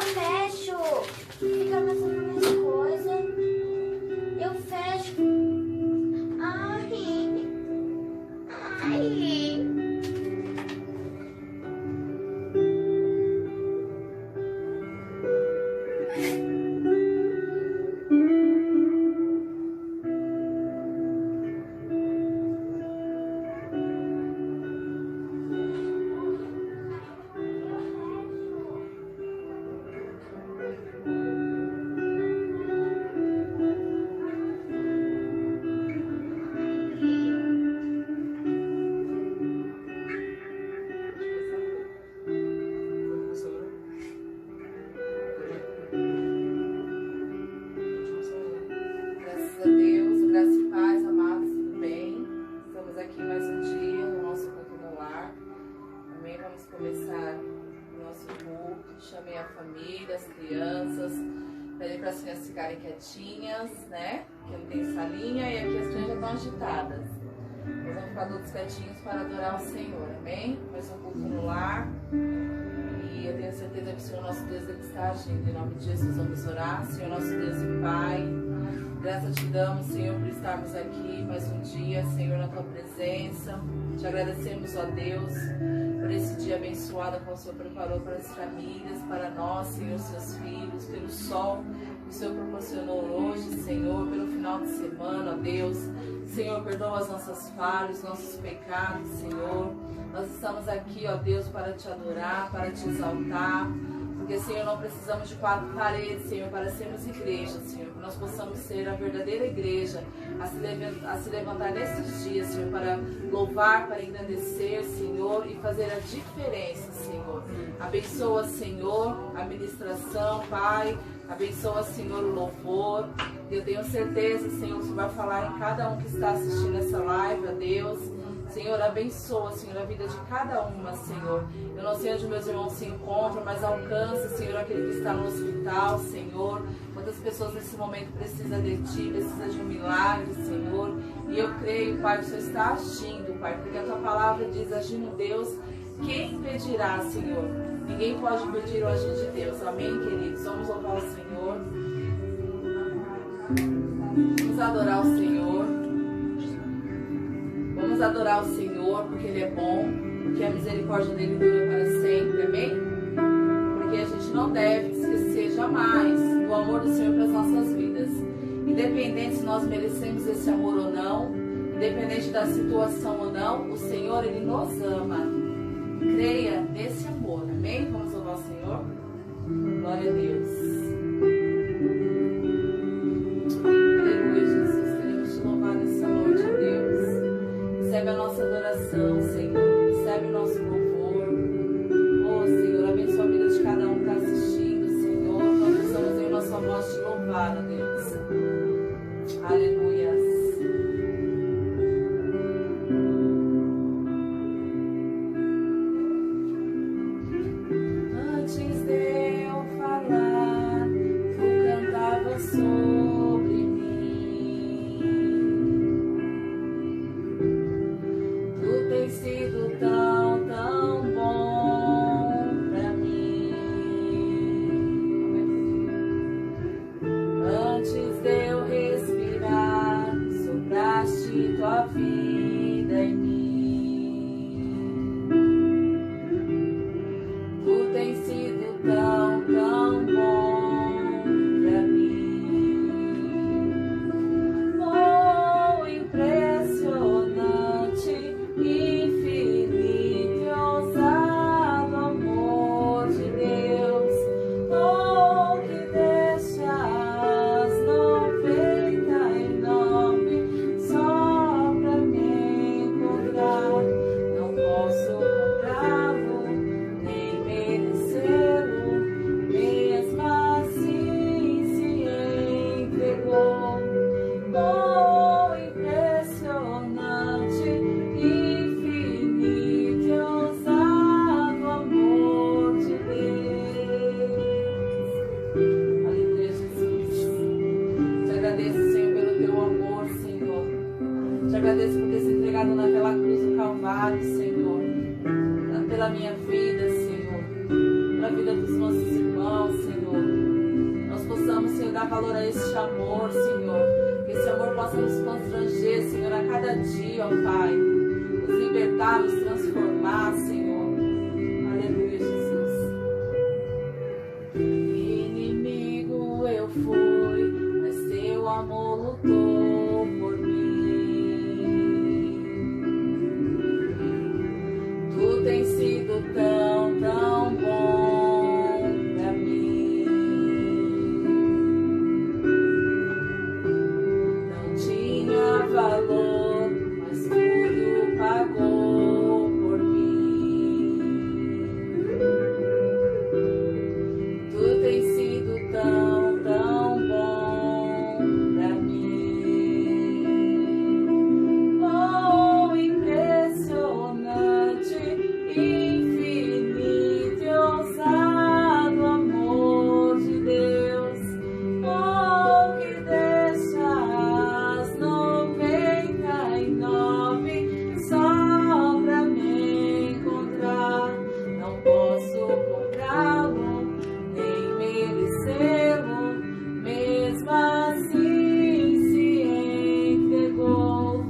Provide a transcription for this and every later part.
eu fecho. Fica pensando nas coisas. Eu fecho. Ai. Ai. Chamei a família, as crianças, pedi para as crianças ficarem quietinhas, né? Que não tem salinha e aqui as crianças já estão agitadas. Nós vamos ficar todos quietinhos para adorar o Senhor, amém? Começou um culto no lar e eu tenho certeza que o Senhor nosso Deus ele está agindo. Em nome de Jesus vamos orar. Senhor nosso Deus e Pai, graças te damos, Senhor, por estarmos aqui mais um dia, Senhor, na tua presença. Te agradecemos, ó Deus, por esse dia abençoado que o Senhor preparou para as famílias, para nós, Senhor, seus filhos, pelo sol que o Senhor proporcionou hoje, Senhor, pelo final de semana, ó Deus. Senhor, perdoa as nossas falhas, nossos pecados, Senhor. Nós estamos aqui, ó Deus, para te adorar, para te exaltar. Porque, Senhor, não precisamos de quatro paredes, Senhor, para sermos igreja, Senhor. Que nós possamos ser a verdadeira igreja a se levantar nesses dias, Senhor, para louvar, para engrandecer, Senhor, e fazer a diferença, Senhor. Abençoa, Senhor, a ministração, Pai. Abençoa, Senhor, o louvor. Eu tenho certeza, Senhor, que o Senhor vai falar em cada um que está assistindo essa live, a Deus. Senhor, abençoa, Senhor, a vida de cada uma, Senhor. Eu não sei onde meus irmãos se encontram, mas alcança, Senhor, aquele que está no hospital, Senhor. Quantas pessoas nesse momento precisam de Ti, precisam de um milagre, Senhor. E eu creio, Pai, que o Senhor está agindo, Pai, porque a Tua palavra diz, agindo Deus, quem impedirá, Senhor? Ninguém pode impedir o agir de Deus. Amém, queridos? Vamos louvar o Senhor. Vamos adorar o Senhor. Vamos adorar o Senhor, porque Ele é bom, porque a misericórdia dEle dura para sempre, amém? Porque a gente não deve esquecer jamais do amor do Senhor para as nossas vidas. Independente se nós merecemos esse amor ou não, independente da situação ou não, o Senhor, Ele nos ama. Creia nesse amor, amém? Vamos louvar o Senhor? Glória a Deus. Aleluia, Jesus. Queremos te louvar nessa noite, ó Deus. Recebe a nossa adoração, Senhor. Recebe o nosso louvor. Oh, Senhor, abençoa a vida de cada um que está assistindo, Senhor. Nós precisamos em nossa voz te louvar, ó Deus. Aleluia. Antes de eu falar, tu cantava sobre mim. Tu tens sido tão, tão bom pra mim. Antes de eu respirar, sopraste tua vida em mim. Tu tens sido tão, tão bom pra mim. Oh, impressionante, infinito e ousado amor de Deus. Oh, que deixa as 99 só pra me encontrar. Não posso comprá-lo, nem merecê-lo, mesmo assim se entregou. Oh, impressionante, infinito e ousado amor de Deus. Aleluia, Jesus. Te agradeço, Senhor, pelo teu amor, Senhor. Te agradeço por ter se entregado naquela cruz do Calvário, Senhor. Pela minha vida, Senhor. Pela vida dos nossos irmãos, Senhor. valor a este amor, Senhor. Que esse amor possa nos constranger, Senhor, a cada dia, ó Pai. Nos libertar, nos transformar, Senhor. Aleluia, Jesus. Inimigo eu fui, mas teu amor lutou por mim. Tu tens sido tão, tão bom pra mim. Não tinha valor, mas tudo pagou por mim. Tu tens sido tão, tão bom pra mim. Oh, impressionante, infinito e ousado amor de Deus. Oh, que deixa as 99 só pra me encontrar. Não posso comprá-lo, nem merecê-lo, mesmo assim se entregou.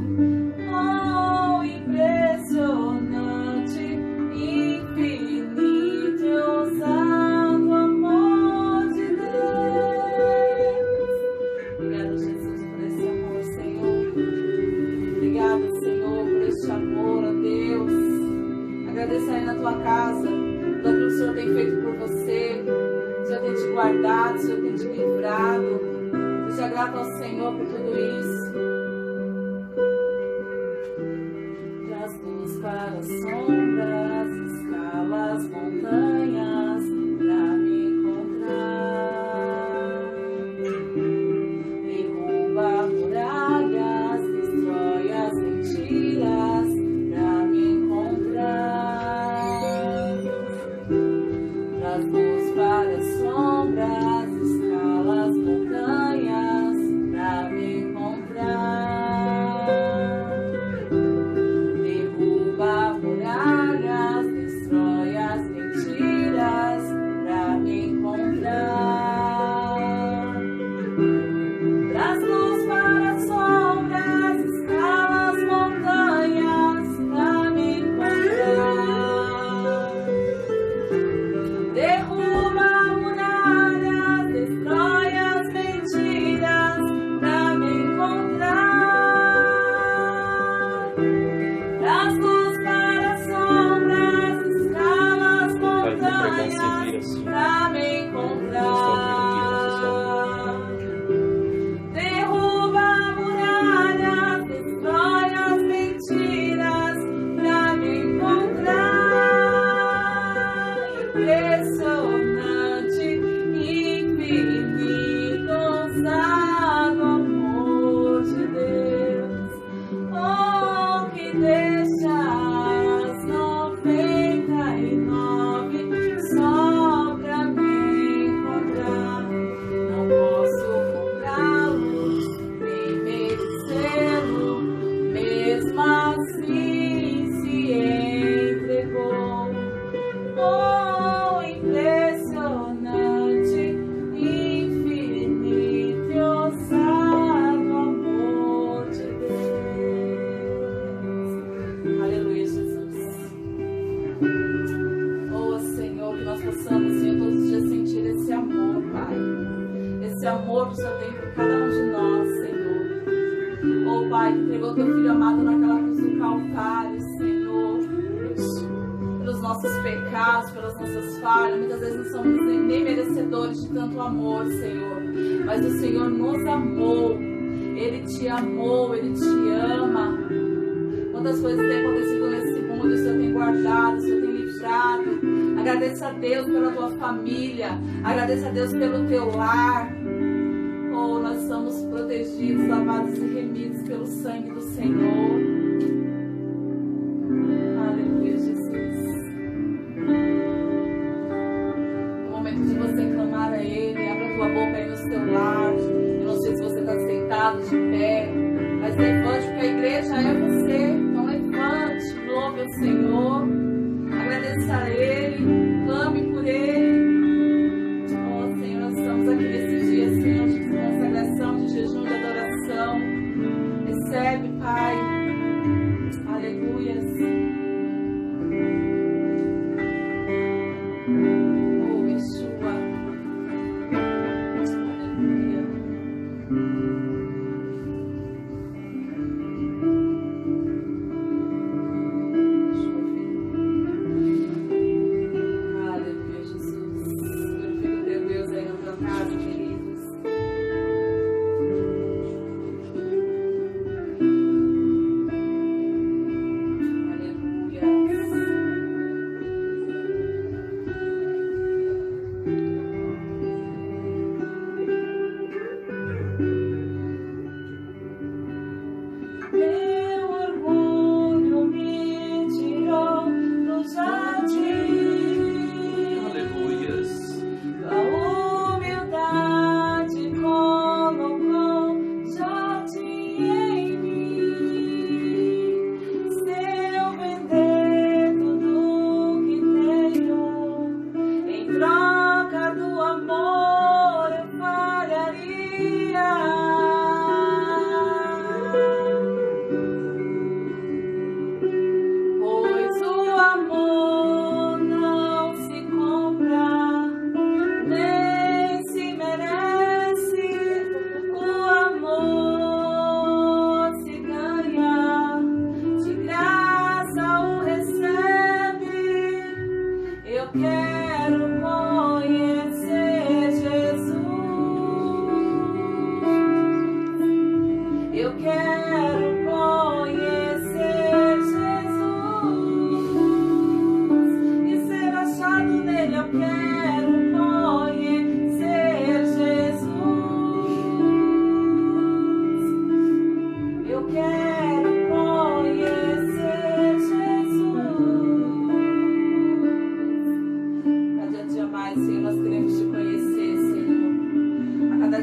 Oh, impressionante, infinito e ousado amor de Deus. Obrigada, Jesus, por esse amor, Senhor. Obrigada, Senhor, por este amor, ó Deus. Agradeço aí na tua casa, pelo que o Senhor tem feito por você. O Senhor tem te guardado, o Senhor tem te livrado. Seja grato ao Senhor por tudo isso. Traz luz para as sombras, escala as montanhas pra me encontrar. Derruba muralhas, destrói as mentiras pra me encontrar. Traz luz para as sombras, escala as montanhas pra me encontrar. Derruba muralhas, destrói as mentiras pra me encontrar. Traz luz para as sombras, escala as montanhas pra me encontrar. Derruba muralhas, destrói as mentiras pra me encontrar. Traz luz para as sombras, escala as montanhas pra me encontrar. Derruba muralhas, destrói as mentiras pra me encontrar. Impressionante, infinito, ousado amor de Deus. Oh, que deixa as 99 só pra me encontrar. Não posso comprá-lo, nem merecê-lo, mesmo assim se entregou. Oh, impressionante, infinito e ousado amor de Deus. Aleluia, Jesus. Oh, Senhor, que nós possamos, Senhor, todos os dias sentir esse amor, Pai. Esse amor que o Senhor tem por cada um de nós, Senhor. Oh, Pai, que entregou teu Filho amado naquela cruz do Calvário, Senhor. Pelos nossos pecados, pelas nossas falhas. Muitas vezes não somos nem merecedores de tanto amor, Senhor. Mas o Senhor nos amou. Ele te amou, Ele te ama. Quantas coisas têm acontecido nesse mundo, o Senhor tem guardado, o Senhor tem livrado. Agradeça a Deus pela tua família. Agradeça a Deus pelo teu lar. Oh, nós somos protegidos, lavados e remidos pelo sangue do Senhor. Aleluia, Jesus. No momento de você clamar a Ele, abra a tua boca aí no seu lar. Eu não sei se você está sentado, de pé, mas levante, porque a igreja é você. Então levante, louve o Senhor, agradeça a Ele, clame por Ele. Oh, Senhor, nós estamos aqui nesse dia, Senhor,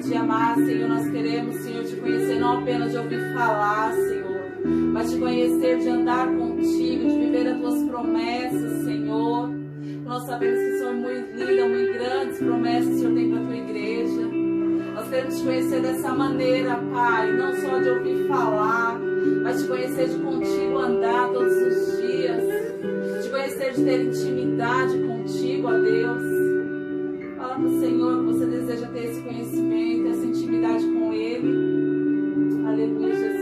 te amar, Senhor, nós queremos, Senhor, te conhecer não apenas de ouvir falar, Senhor, mas te conhecer, de andar contigo, de viver as tuas promessas, Senhor. Nós sabemos que são muito lindas, muito grandes promessas que o Senhor tem para a tua igreja. Nós queremos te conhecer dessa maneira, Pai, não só de ouvir falar, mas te conhecer de contigo andar todos os dias, te conhecer de ter intimidade contigo, ó Deus. Fala para o Senhor que você deseja ter esse conhecimento, essa intimidade com Ele. Aleluia, Jesus.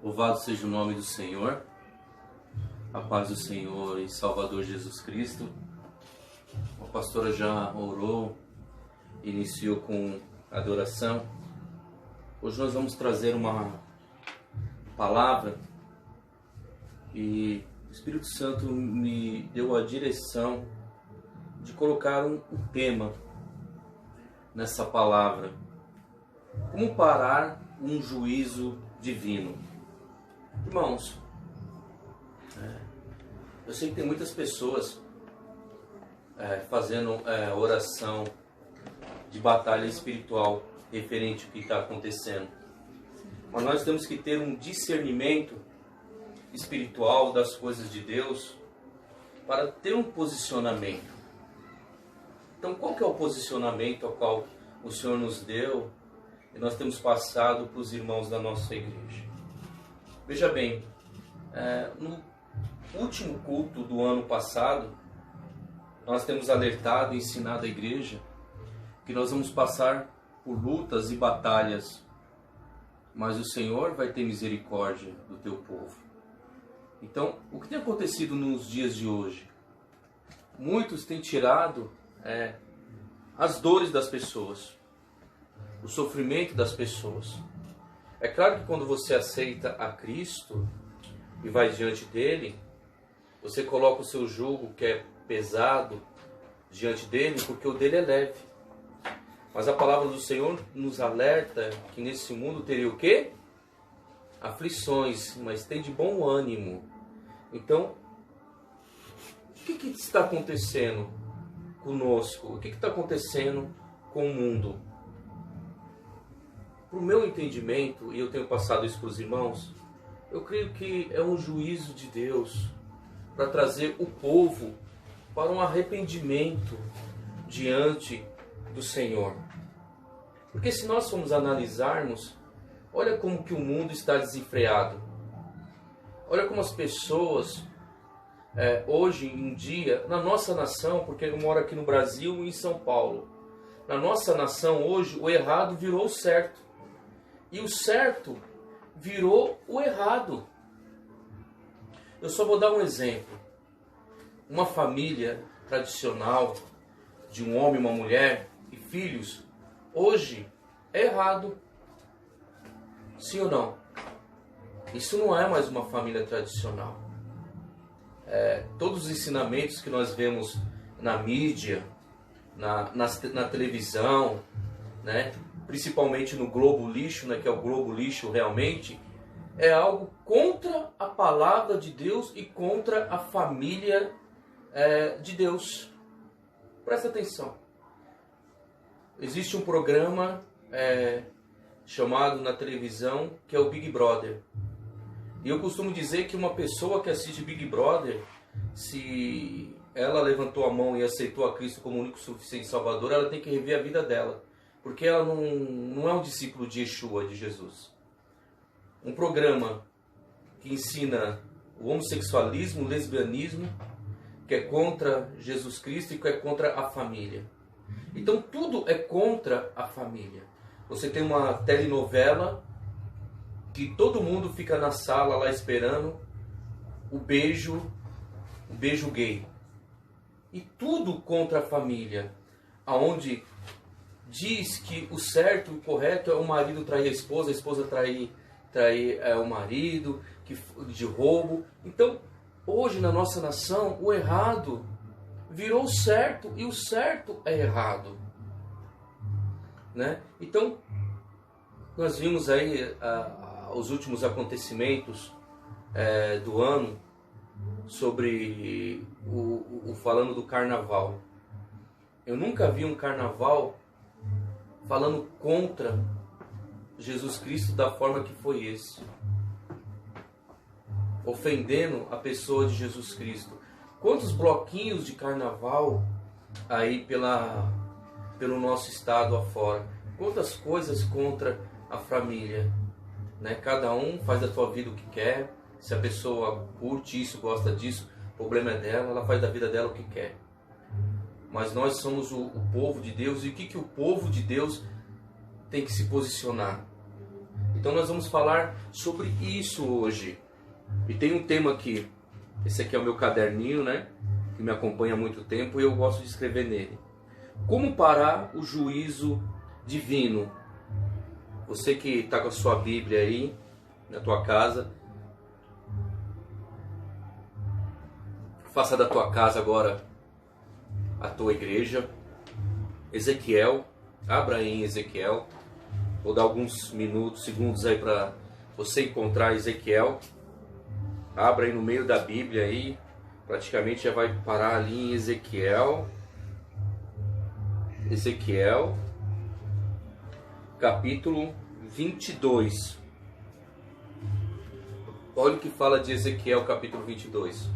Louvado seja o nome do Senhor, a paz do Senhor e Salvador Jesus Cristo. A pastora já orou, iniciou com adoração. Hoje nós vamos trazer uma palavra e o Espírito Santo me deu a direção de colocar um tema nessa palavra. Como parar um juízo divino? Irmãos, eu sei que tem muitas pessoas fazendo oração de batalha espiritual referente ao que está acontecendo. Mas nós temos que ter um discernimento espiritual das coisas de Deus para ter um posicionamento. Então, qual que é o posicionamento ao qual o Senhor nos deu e nós temos passado para os irmãos da nossa igreja. Veja bem, no último culto do ano passado, nós temos alertado e ensinado a igreja que nós vamos passar por lutas e batalhas, mas o Senhor vai ter misericórdia do teu povo. Então, o que tem acontecido nos dias de hoje? Muitos têm tirado as dores das pessoas, o sofrimento das pessoas. É claro que quando você aceita a Cristo e vai diante dele, você coloca o seu jugo, que é pesado, diante dele, porque o dele é leve. Mas a palavra do Senhor nos alerta que nesse mundo teria o quê? Aflições, mas tem de bom ânimo. Então, o que está acontecendo conosco? O que está acontecendo com o mundo? Para o meu entendimento, e eu tenho passado isso para os irmãos, eu creio que é um juízo de Deus para trazer o povo para um arrependimento diante do Senhor. Porque se nós formos analisarmos, olha como que o mundo está desenfreado. Olha como as pessoas, hoje em dia, na nossa nação, porque eu moro aqui no Brasil e em São Paulo, na nossa nação hoje o errado virou o certo. E o certo virou o errado. Eu só vou dar um exemplo. Uma família tradicional de um homem, uma mulher e filhos, hoje é errado. Sim ou não? Isso não é mais uma família tradicional. Todos os ensinamentos que nós vemos na mídia, na televisão, né? Principalmente no Globo Lixo, né? Que é o Globo Lixo realmente, é algo contra a palavra de Deus e contra a família de Deus. Presta atenção. Existe um programa chamado na televisão que é o Big Brother. E eu costumo dizer que uma pessoa que assiste Big Brother, se ela levantou a mão e aceitou a Cristo como único suficiente Salvador, ela tem que rever a vida dela. Porque ela não é um discípulo de Yeshua, de Jesus. Um programa que ensina o homossexualismo, o lesbianismo, que é contra Jesus Cristo e que é contra a família. Então tudo é contra a família. Você tem uma telenovela que todo mundo fica na sala lá esperando o beijo gay. E tudo contra a família, aonde diz que o certo e o correto é o marido trair a esposa trair o marido, de roubo. Então, hoje na nossa nação, o errado virou certo e o certo é errado. Né? Então, nós vimos aí os últimos acontecimentos do ano sobre falando do carnaval. Eu nunca vi um carnaval falando contra Jesus Cristo da forma que foi esse. Ofendendo a pessoa de Jesus Cristo. Quantos bloquinhos de carnaval aí pelo nosso estado afora. Quantas coisas contra a família. Né? Cada um faz da sua vida o que quer. Se a pessoa curte isso, gosta disso, o problema é dela, ela faz da vida dela o que quer. Mas nós somos o povo de Deus. E o que o povo de Deus tem que se posicionar? Então nós vamos falar sobre isso hoje. E tem um tema aqui. Esse aqui é o meu caderninho, né? Que me acompanha há muito tempo e eu gosto de escrever nele. Como parar o juízo divino? Você que está com a sua Bíblia aí, na tua casa, faça da tua casa agora a tua igreja. Ezequiel, abra aí em Ezequiel. Vou dar alguns minutos, segundos aí para você encontrar Ezequiel. Abra aí no meio da Bíblia aí, praticamente já vai parar ali em Ezequiel. Ezequiel, capítulo 22. Olha o que fala de Ezequiel, capítulo 22.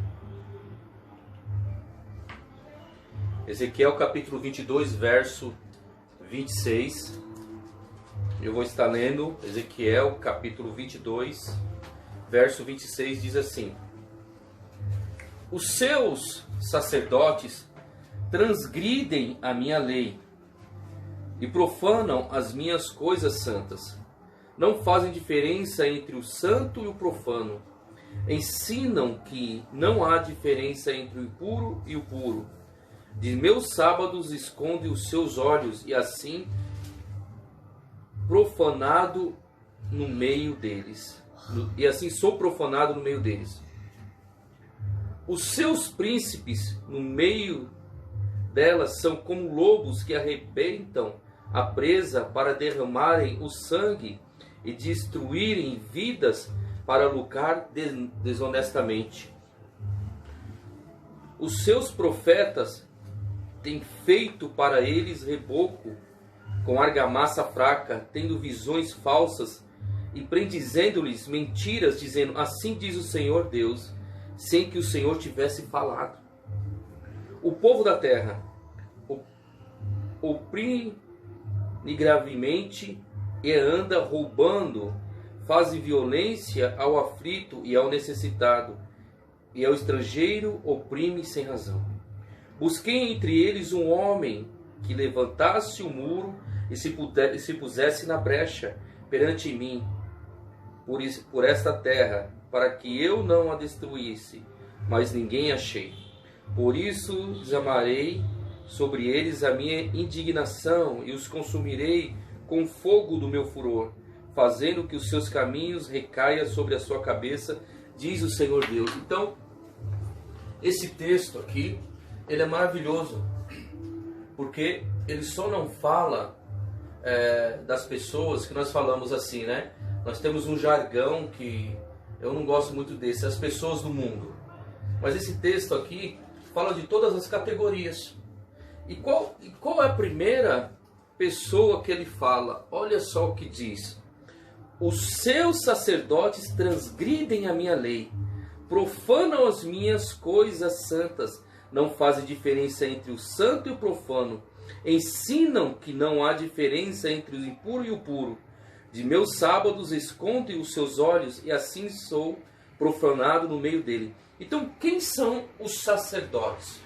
Ezequiel, capítulo 22, verso 26. Eu vou estar lendo Ezequiel capítulo 22, verso 26, diz assim: Os seus sacerdotes transgridem a minha lei e profanam as minhas coisas santas. Não fazem diferença entre o santo e o profano. Ensinam que não há diferença entre o impuro e o puro. De meus sábados esconde os seus olhos, e assim profanado no meio deles. E assim sou profanado no meio deles. Os seus príncipes no meio delas são como lobos que arrebentam a presa para derramarem o sangue e destruírem vidas para lucrar desonestamente. Os seus profetas têm feito para eles reboco com argamassa fraca, tendo visões falsas e prendizendo-lhes mentiras, dizendo: assim diz o Senhor Deus, sem que o Senhor tivesse falado. O povo da terra oprime gravemente e anda roubando, fazem violência ao aflito e ao necessitado, e ao estrangeiro oprime sem razão. Busquei entre eles um homem que levantasse o muro e se pusesse na brecha perante mim, por esta terra, para que eu não a destruísse, mas ninguém achei. Por isso desamarei sobre eles a minha indignação e os consumirei com fogo do meu furor, fazendo que os seus caminhos recaia sobre a sua cabeça, diz o Senhor Deus. Então, esse texto aqui, ele é maravilhoso, porque ele só não fala das pessoas que nós falamos assim, né? Nós temos um jargão que eu não gosto muito desse, as pessoas do mundo. Mas esse texto aqui fala de todas as categorias. E qual é a primeira pessoa que ele fala? Olha só o que diz: os seus sacerdotes transgridem a minha lei, profanam as minhas coisas santas, não fazem diferença entre o santo e o profano, ensinam que não há diferença entre o impuro e o puro. De meus sábados escondem os seus olhos, e assim sou profanado no meio dele. Então, quem são os sacerdotes?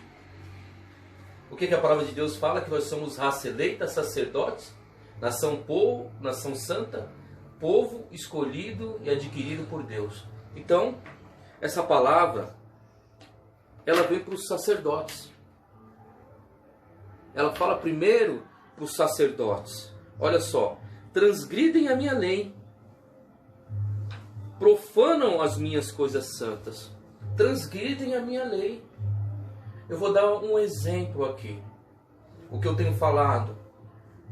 O que a palavra de Deus fala? Que nós somos raça eleita, sacerdotes, nação santa, povo escolhido e adquirido por Deus. Então, essa palavra, ela vem para os sacerdotes. Ela fala primeiro para os sacerdotes. Olha só: transgridem a minha lei, profanam as minhas coisas santas. Transgridem a minha lei. Eu vou dar um exemplo aqui. O que eu tenho falado,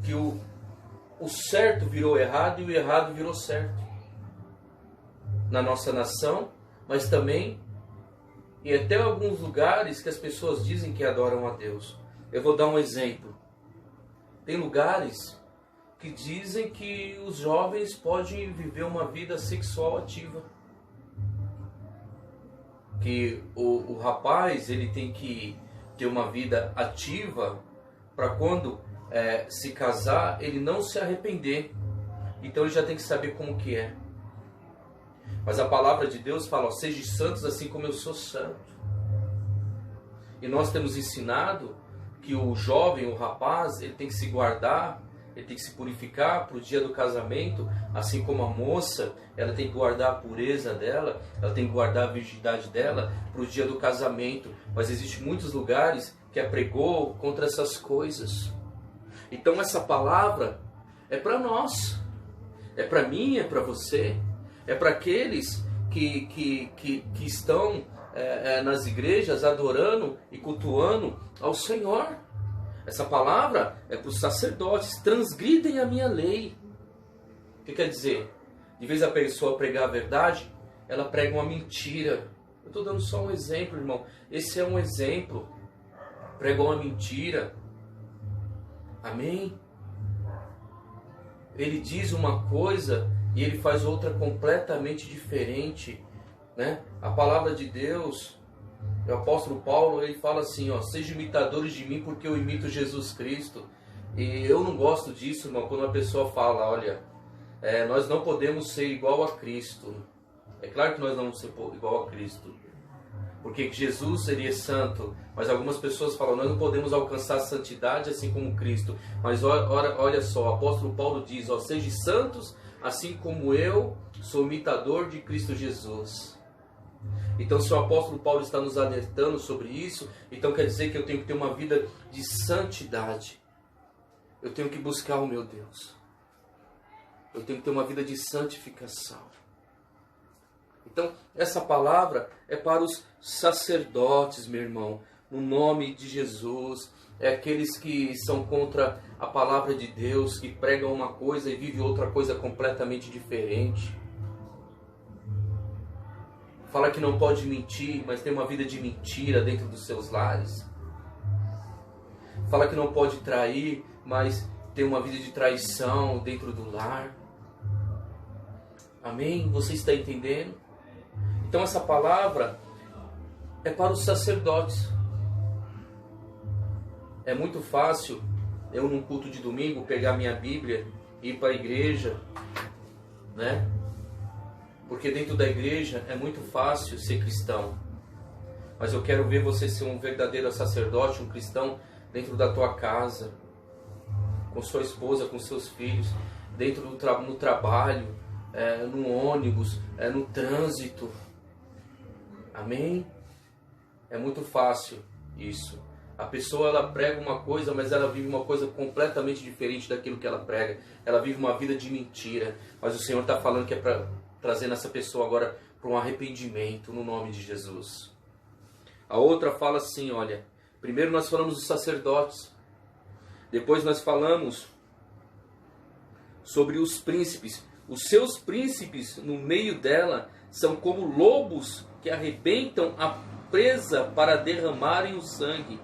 que o certo virou errado e o errado virou certo. Na nossa nação, mas também e até alguns lugares que as pessoas dizem que adoram a Deus. Eu vou dar um exemplo. Tem lugares que dizem que os jovens podem viver uma vida sexual ativa. Que o rapaz ele tem que ter uma vida ativa para quando se casar ele não se arrepender. Então ele já tem que saber como que é. Mas a palavra de Deus fala: sejam santos assim como eu sou santo. E nós temos ensinado que o jovem, o rapaz, ele tem que se guardar, ele tem que se purificar para o dia do casamento, assim como a moça, ela tem que guardar a pureza dela, ela tem que guardar a virgindade dela para o dia do casamento. Mas existem muitos lugares que apregou contra essas coisas. Então essa palavra é para nós, é para mim, é para você, é para aqueles que estão nas igrejas adorando e cultuando ao Senhor. Essa palavra é para os sacerdotes: transgridem a minha lei. O que quer dizer? De vez a pessoa pregar a verdade, ela prega uma mentira. Eu estou dando só um exemplo, irmão. Esse é um exemplo. Pregou uma mentira. Amém? Ele diz uma coisa e ele faz outra completamente diferente, né? A palavra de Deus, o apóstolo Paulo, ele fala assim, ó: sejam imitadores de mim porque eu imito Jesus Cristo. E eu não gosto disso, irmão, quando uma pessoa fala, olha, nós não podemos ser igual a Cristo. É claro que nós não vamos ser igual a Cristo, porque Jesus seria santo, mas algumas pessoas falam, nós não podemos alcançar a santidade assim como Cristo. Mas olha só, o apóstolo Paulo diz, ó, sejam santos assim como eu sou imitador de Cristo Jesus. Então, se o apóstolo Paulo está nos alertando sobre isso, então quer dizer que eu tenho que ter uma vida de santidade. Eu tenho que buscar o meu Deus. Eu tenho que ter uma vida de santificação. Então, essa palavra é para os sacerdotes, meu irmão, no nome de Jesus. É aqueles que são contra a palavra de Deus, que pregam uma coisa e vivem outra coisa completamente diferente. Fala que não pode mentir, mas tem uma vida de mentira dentro dos seus lares. Fala que não pode trair, mas tem uma vida de traição dentro do lar. Amém? Você está entendendo? Então essa palavra é para os sacerdotes. É muito fácil eu, num culto de domingo, pegar minha Bíblia e ir para a igreja, né? Porque dentro da igreja é muito fácil ser cristão. Mas eu quero ver você ser um verdadeiro sacerdote, um cristão dentro da tua casa, com sua esposa, com seus filhos, dentro do no trabalho, no ônibus, no trânsito. Amém? É muito fácil isso. A pessoa, ela prega uma coisa, mas ela vive uma coisa completamente diferente daquilo que ela prega. Ela vive uma vida de mentira. Mas o Senhor está falando que é para trazer essa pessoa agora para um arrependimento no nome de Jesus. A outra fala assim, olha, primeiro nós falamos dos sacerdotes. Depois nós falamos sobre os príncipes. Os seus príncipes no meio dela são como lobos que arrebentam a presa para derramarem o sangue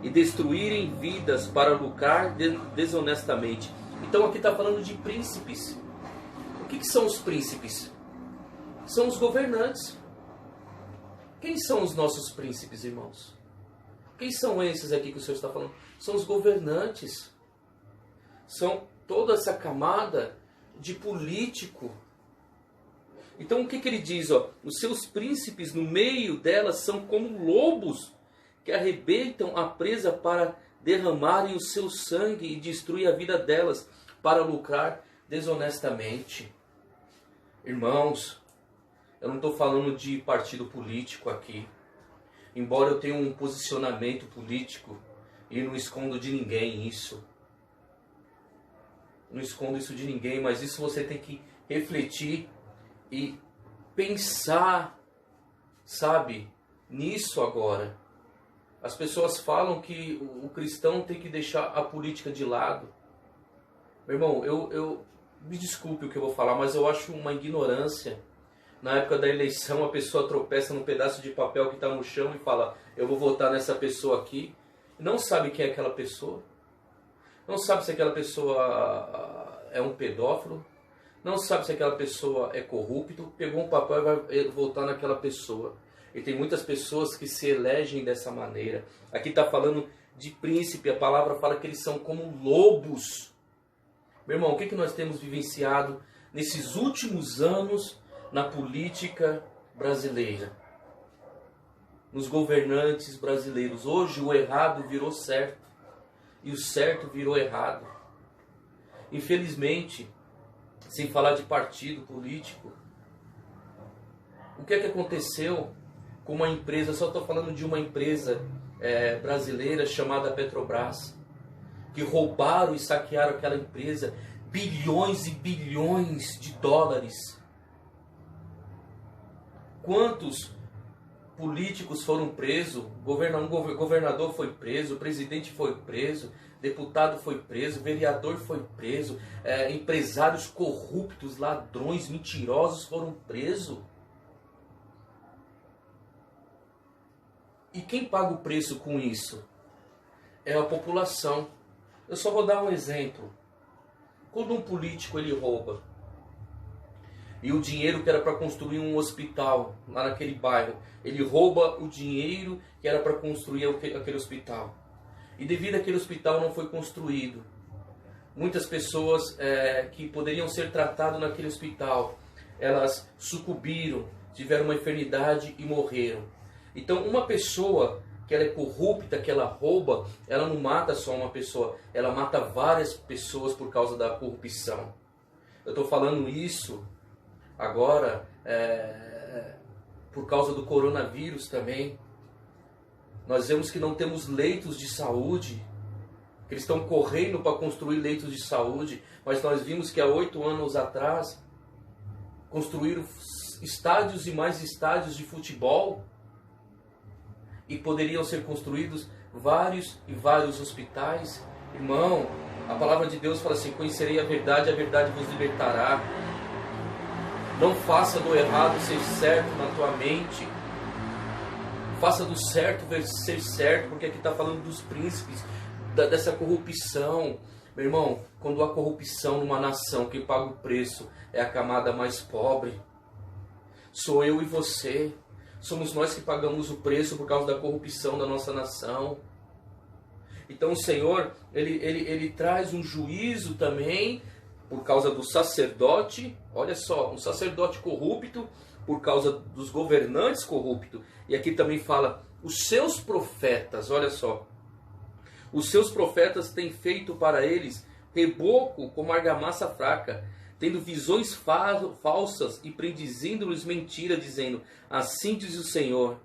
e destruírem vidas para lucrar desonestamente. Então aqui está falando de príncipes. O que são os príncipes? São os governantes. Quem são os nossos príncipes, irmãos? Quem são esses aqui que o Senhor está falando? São os governantes. São toda essa camada de político. Então o que ele diz? Ó, os seus príncipes no meio delas são como lobos que arrebentam a presa para derramarem o seu sangue e destruir a vida delas para lucrar desonestamente. Irmãos, eu não estou falando de partido político aqui. Embora eu tenha um posicionamento político e não escondo de ninguém isso. Não escondo isso de ninguém, mas isso você tem que refletir e pensar, sabe, nisso agora. As pessoas falam que o cristão tem que deixar a política de lado. Meu irmão, eu me desculpe o que eu vou falar, mas eu acho uma ignorância. Na época da eleição, a pessoa tropeça num pedaço de papel que está no chão e fala, eu vou votar nessa pessoa aqui. Não sabe quem é aquela pessoa. Não sabe se aquela pessoa é um pedófilo. Não sabe se aquela pessoa é corrupto. Pegou um papel e vai votar naquela pessoa. E tem muitas pessoas que se elegem dessa maneira. Aqui está falando de príncipe. A palavra fala que eles são como lobos. Meu irmão, o que nós temos vivenciado nesses últimos anos na política brasileira? Nos governantes brasileiros. Hoje o errado virou certo. E o certo virou errado. Infelizmente, sem falar de partido político, o que é que aconteceu com uma empresa, só estou falando de uma empresa brasileira chamada Petrobras, que roubaram e saquearam aquela empresa bilhões e bilhões de dólares. Quantos políticos foram presos? Um governador foi preso, o presidente foi preso, deputado foi preso, vereador foi preso, empresários corruptos, ladrões, mentirosos foram presos. E quem paga o preço com isso? É a população. Eu só vou dar um exemplo. Quando um político ele rouba, e o dinheiro que era para construir um hospital lá naquele bairro, ele rouba o dinheiro que era para construir aquele hospital. E devido àquele hospital não foi construído, muitas pessoas que poderiam ser tratadas naquele hospital, elas sucumbiram, tiveram uma enfermidade e morreram. Então uma pessoa que ela é corrupta, que ela rouba, ela não mata só uma pessoa, ela mata várias pessoas por causa da corrupção. Eu estou falando isso agora por causa do coronavírus também. Nós vemos que não temos leitos de saúde, que eles estão correndo para construir leitos de saúde, mas nós vimos que há 8 anos atrás construíram estádios e mais estádios de futebol, e poderiam ser construídos vários e vários hospitais. Irmão, a palavra de Deus fala assim: conhecerei a verdade vos libertará. Não faça do errado ser certo na tua mente. Faça do certo ser certo, porque aqui está falando dos príncipes, dessa corrupção. Meu irmão, quando há corrupção numa nação, quem paga o preço é a camada mais pobre. Sou eu e você. Somos nós que pagamos o preço por causa da corrupção da nossa nação. Então o Senhor, ele traz um juízo também por causa do sacerdote. Olha só, um sacerdote corrupto por causa dos governantes corruptos. E aqui também fala, os seus profetas, olha só. Os seus profetas têm feito para eles reboco como argamassa fraca, tendo visões falsas e predizendo-lhes mentira, dizendo, assim diz o Senhor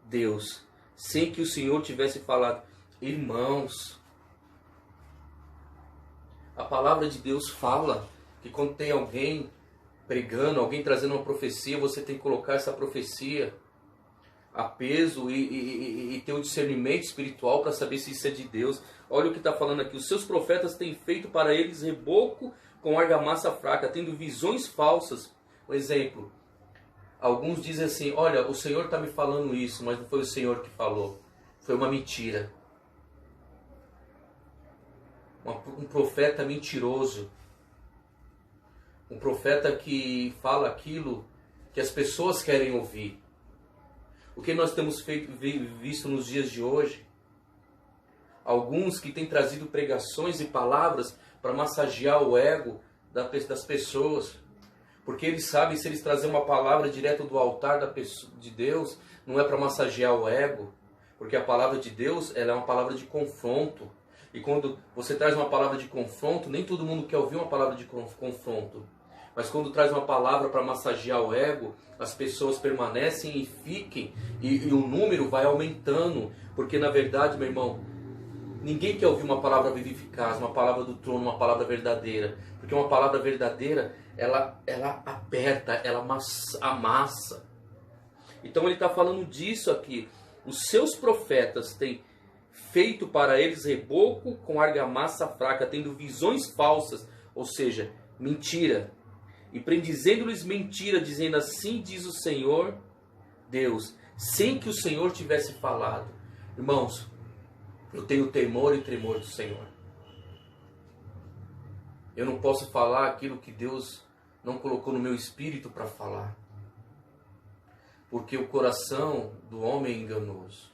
Deus, sem que o Senhor tivesse falado. Irmãos, a palavra de Deus fala que quando tem alguém pregando, alguém trazendo uma profecia, você tem que colocar essa profecia a peso e ter um discernimento espiritual para saber se isso é de Deus. Olha o que está falando aqui, os seus profetas têm feito para eles reboco com argamassa fraca, tendo visões falsas. Um exemplo, alguns dizem assim, olha, o Senhor está me falando isso, mas não foi o Senhor que falou, foi uma mentira. Um profeta mentiroso, um profeta que fala aquilo que as pessoas querem ouvir. O que nós temos visto nos dias de hoje? Alguns que têm trazido pregações e palavras para massagear o ego das pessoas. Porque eles sabem, se eles trazerem uma palavra direto do altar de Deus, não é para massagear o ego. Porque a palavra de Deus, ela é uma palavra de confronto. E quando você traz uma palavra de confronto, nem todo mundo quer ouvir uma palavra de confronto. Mas quando traz uma palavra para massagear o ego, as pessoas permanecem e fiquem, e o número vai aumentando. Porque na verdade, meu irmão, ninguém quer ouvir uma palavra vivificaz, uma palavra do trono, uma palavra verdadeira. Porque uma palavra verdadeira, ela aperta, ela amassa. Então ele está falando disso aqui. Os seus profetas têm feito para eles reboco com argamassa fraca, tendo visões falsas, ou seja, mentira. E predizendo-lhes mentira, dizendo assim diz o Senhor Deus, sem que o Senhor tivesse falado. Irmãos, eu tenho temor e tremor do Senhor. Eu não posso falar aquilo que Deus não colocou no meu espírito para falar. Porque o coração do homem é enganoso.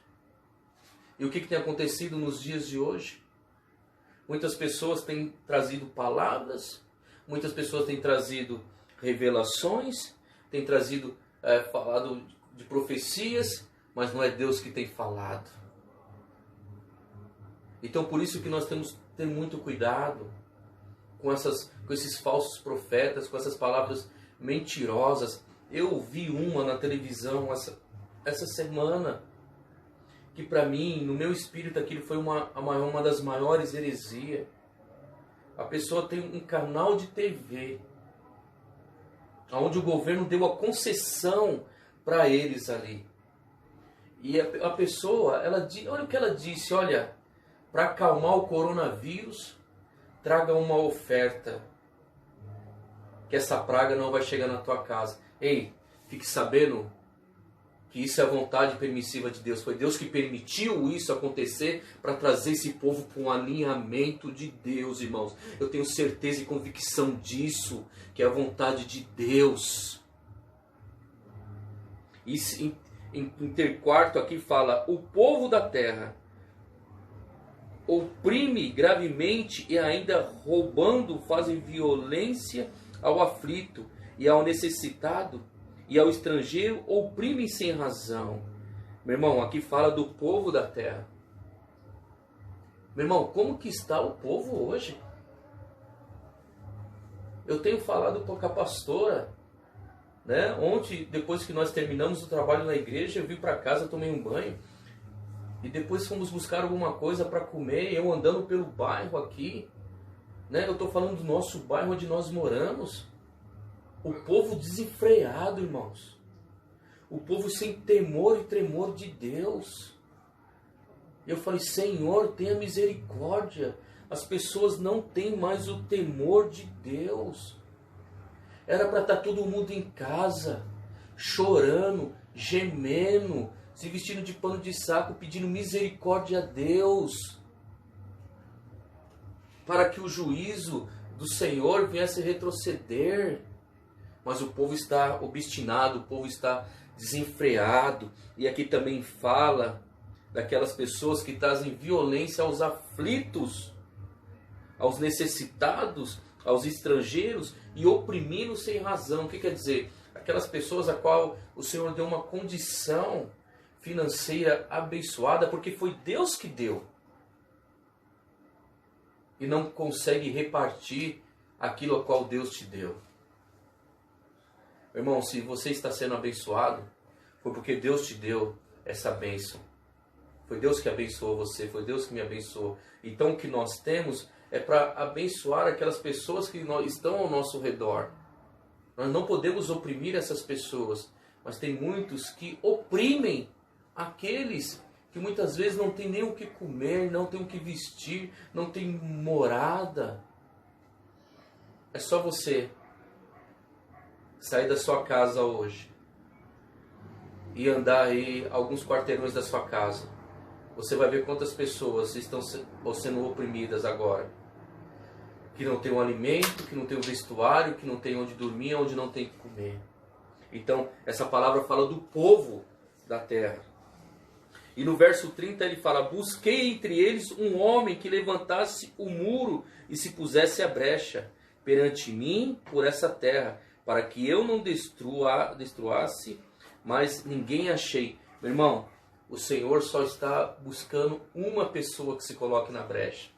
E o que tem acontecido nos dias de hoje? Muitas pessoas têm trazido palavras, muitas pessoas têm trazido revelações, têm trazido, falado de profecias, mas não é Deus que tem falado. Então por isso que nós temos que ter muito cuidado com esses falsos profetas, com essas palavras mentirosas. Eu ouvi uma na televisão essa semana, que para mim, no meu espírito, aquilo foi uma das maiores heresias. A pessoa tem um canal de TV, onde o governo deu a concessão para eles ali. E a pessoa, olha o que ela disse, olha, para acalmar o coronavírus, traga uma oferta, que essa praga não vai chegar na tua casa. Ei, fique sabendo que isso é a vontade permissiva de Deus. Foi Deus que permitiu isso acontecer para trazer esse povo para um alinhamento de Deus, irmãos. Eu tenho certeza e convicção disso, que é a vontade de Deus. E em quarto aqui fala, o povo da terra oprime gravemente e ainda roubando fazem violência ao aflito e ao necessitado e ao estrangeiro oprimem sem razão. Meu irmão, aqui fala do povo da terra. Meu irmão, como que está o povo hoje? Eu tenho falado com a pastora, né? Ontem, depois que nós terminamos o trabalho na igreja, eu vim para casa, tomei um banho. E depois fomos buscar alguma coisa para comer, eu andando pelo bairro aqui, né? Eu estou falando do nosso bairro onde nós moramos. O povo desenfreado, irmãos. O povo sem temor e tremor de Deus. Eu falei, Senhor, tenha misericórdia. As pessoas não têm mais o temor de Deus. Era para estar todo mundo em casa, chorando, gemendo, se vestindo de pano de saco, pedindo misericórdia a Deus, para que o juízo do Senhor viesse retroceder. Mas o povo está obstinado, o povo está desenfreado. E aqui também fala daquelas pessoas que trazem violência aos aflitos, aos necessitados, aos estrangeiros e oprimindo sem razão. O que quer dizer? Aquelas pessoas a qual o Senhor deu uma condição financeira abençoada, porque foi Deus que deu, e não consegue repartir aquilo a qual Deus te deu. Irmão, se você está sendo abençoado, foi porque Deus te deu essa bênção. Foi Deus que abençoou você, foi Deus que me abençoou. Então o que nós temos é para abençoar aquelas pessoas que estão ao nosso redor. Nós não podemos oprimir essas pessoas, mas tem muitos que oprimem aqueles que muitas vezes não tem nem o que comer, não tem o que vestir, não tem morada. É só você sair da sua casa hoje e andar aí alguns quarteirões da sua casa. Você vai ver quantas pessoas estão sendo oprimidas agora. Que não tem um alimento, que não tem um vestuário, que não tem onde dormir, onde não tem o que comer. Então, essa palavra fala do povo da terra. E no verso 30 ele fala, busquei entre eles um homem que levantasse o muro e se pusesse a brecha perante mim por essa terra, para que eu não destruasse, mas ninguém achei. Meu irmão, o Senhor só está buscando uma pessoa que se coloque na brecha.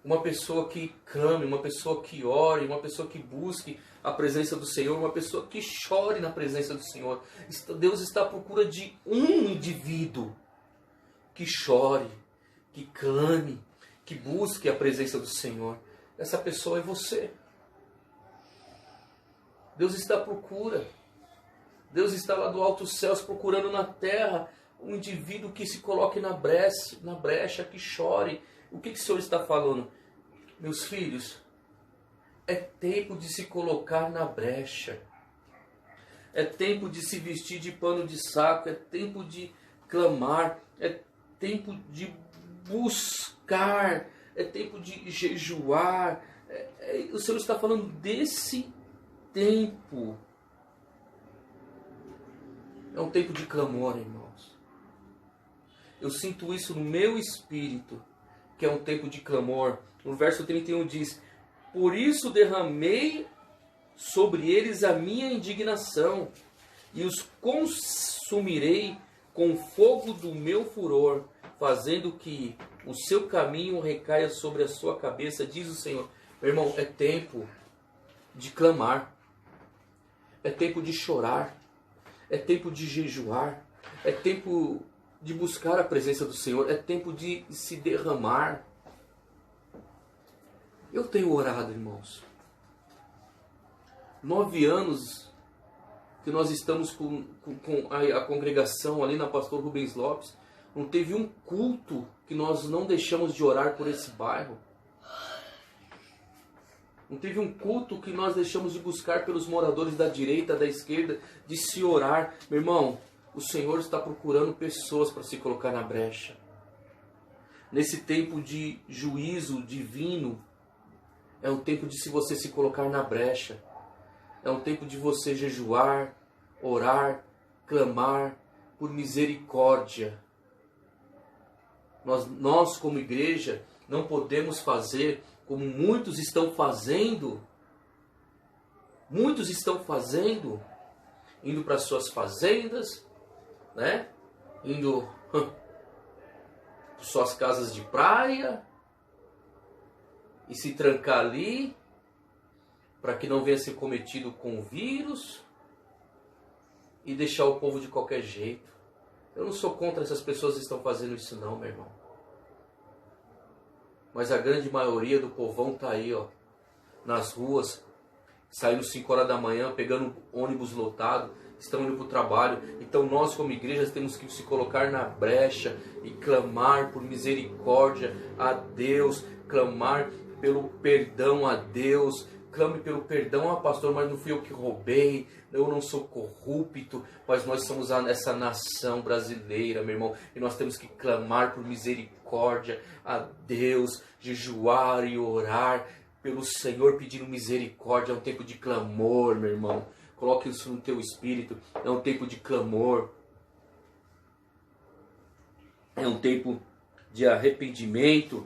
Uma pessoa que clame, uma pessoa que ore, uma pessoa que busque a presença do Senhor, uma pessoa que chore na presença do Senhor. Deus está à procura de um indivíduo que chore, que clame, que busque a presença do Senhor. Essa pessoa é você. Deus está à procura. Deus está lá do alto céus procurando na terra um indivíduo que se coloque na brecha, que chore. O que o Senhor está falando? Meus filhos, é tempo de se colocar na brecha. É tempo de se vestir de pano de saco. É tempo de clamar. É tempo de buscar. É tempo de jejuar. O Senhor está falando desse tempo. É um tempo de clamor, irmãos. Eu sinto isso no meu espírito, que é um tempo de clamor. No verso 31 diz, por isso derramei sobre eles a minha indignação, e os consumirei com o fogo do meu furor, fazendo que o seu caminho recaia sobre a sua cabeça, diz o Senhor. Meu irmão, é tempo de clamar, é tempo de chorar, é tempo de jejuar, é tempo de buscar a presença do Senhor, é tempo de se derramar. Eu tenho orado, irmãos. 9 anos que nós estamos com a congregação ali na Pastor Rubens Lopes. Não teve um culto que nós não deixamos de orar por esse bairro. Não teve um culto que nós deixamos de buscar pelos moradores da direita, da esquerda, de se orar. Meu irmão, o Senhor está procurando pessoas para se colocar na brecha. Nesse tempo de juízo divino, é um tempo de você se colocar na brecha. É um tempo de você jejuar, orar, clamar por misericórdia. Nós como igreja, não podemos fazer como muitos estão fazendo. Muitos estão fazendo, indo para suas fazendas, né? Indo para suas casas de praia e se trancar ali para que não venha ser cometido com vírus e deixar o povo de qualquer jeito. Eu não sou contra essas pessoas que estão fazendo isso não, meu irmão. Mas a grande maioria do povão tá aí, ó, nas ruas, saindo 5 horas da manhã, pegando ônibus lotado, estão indo para o trabalho. Então nós como igreja temos que se colocar na brecha e clamar por misericórdia a Deus, clamar pelo perdão a Deus. Clame pelo perdão, pastor, mas não fui eu que roubei, eu não sou corrupto, mas nós somos essa nação brasileira, meu irmão, e nós temos que clamar por misericórdia a Deus, jejuar e orar pelo Senhor, pedindo misericórdia. É um tempo de clamor, meu irmão, coloque isso no teu espírito, é um tempo de clamor, é um tempo de arrependimento.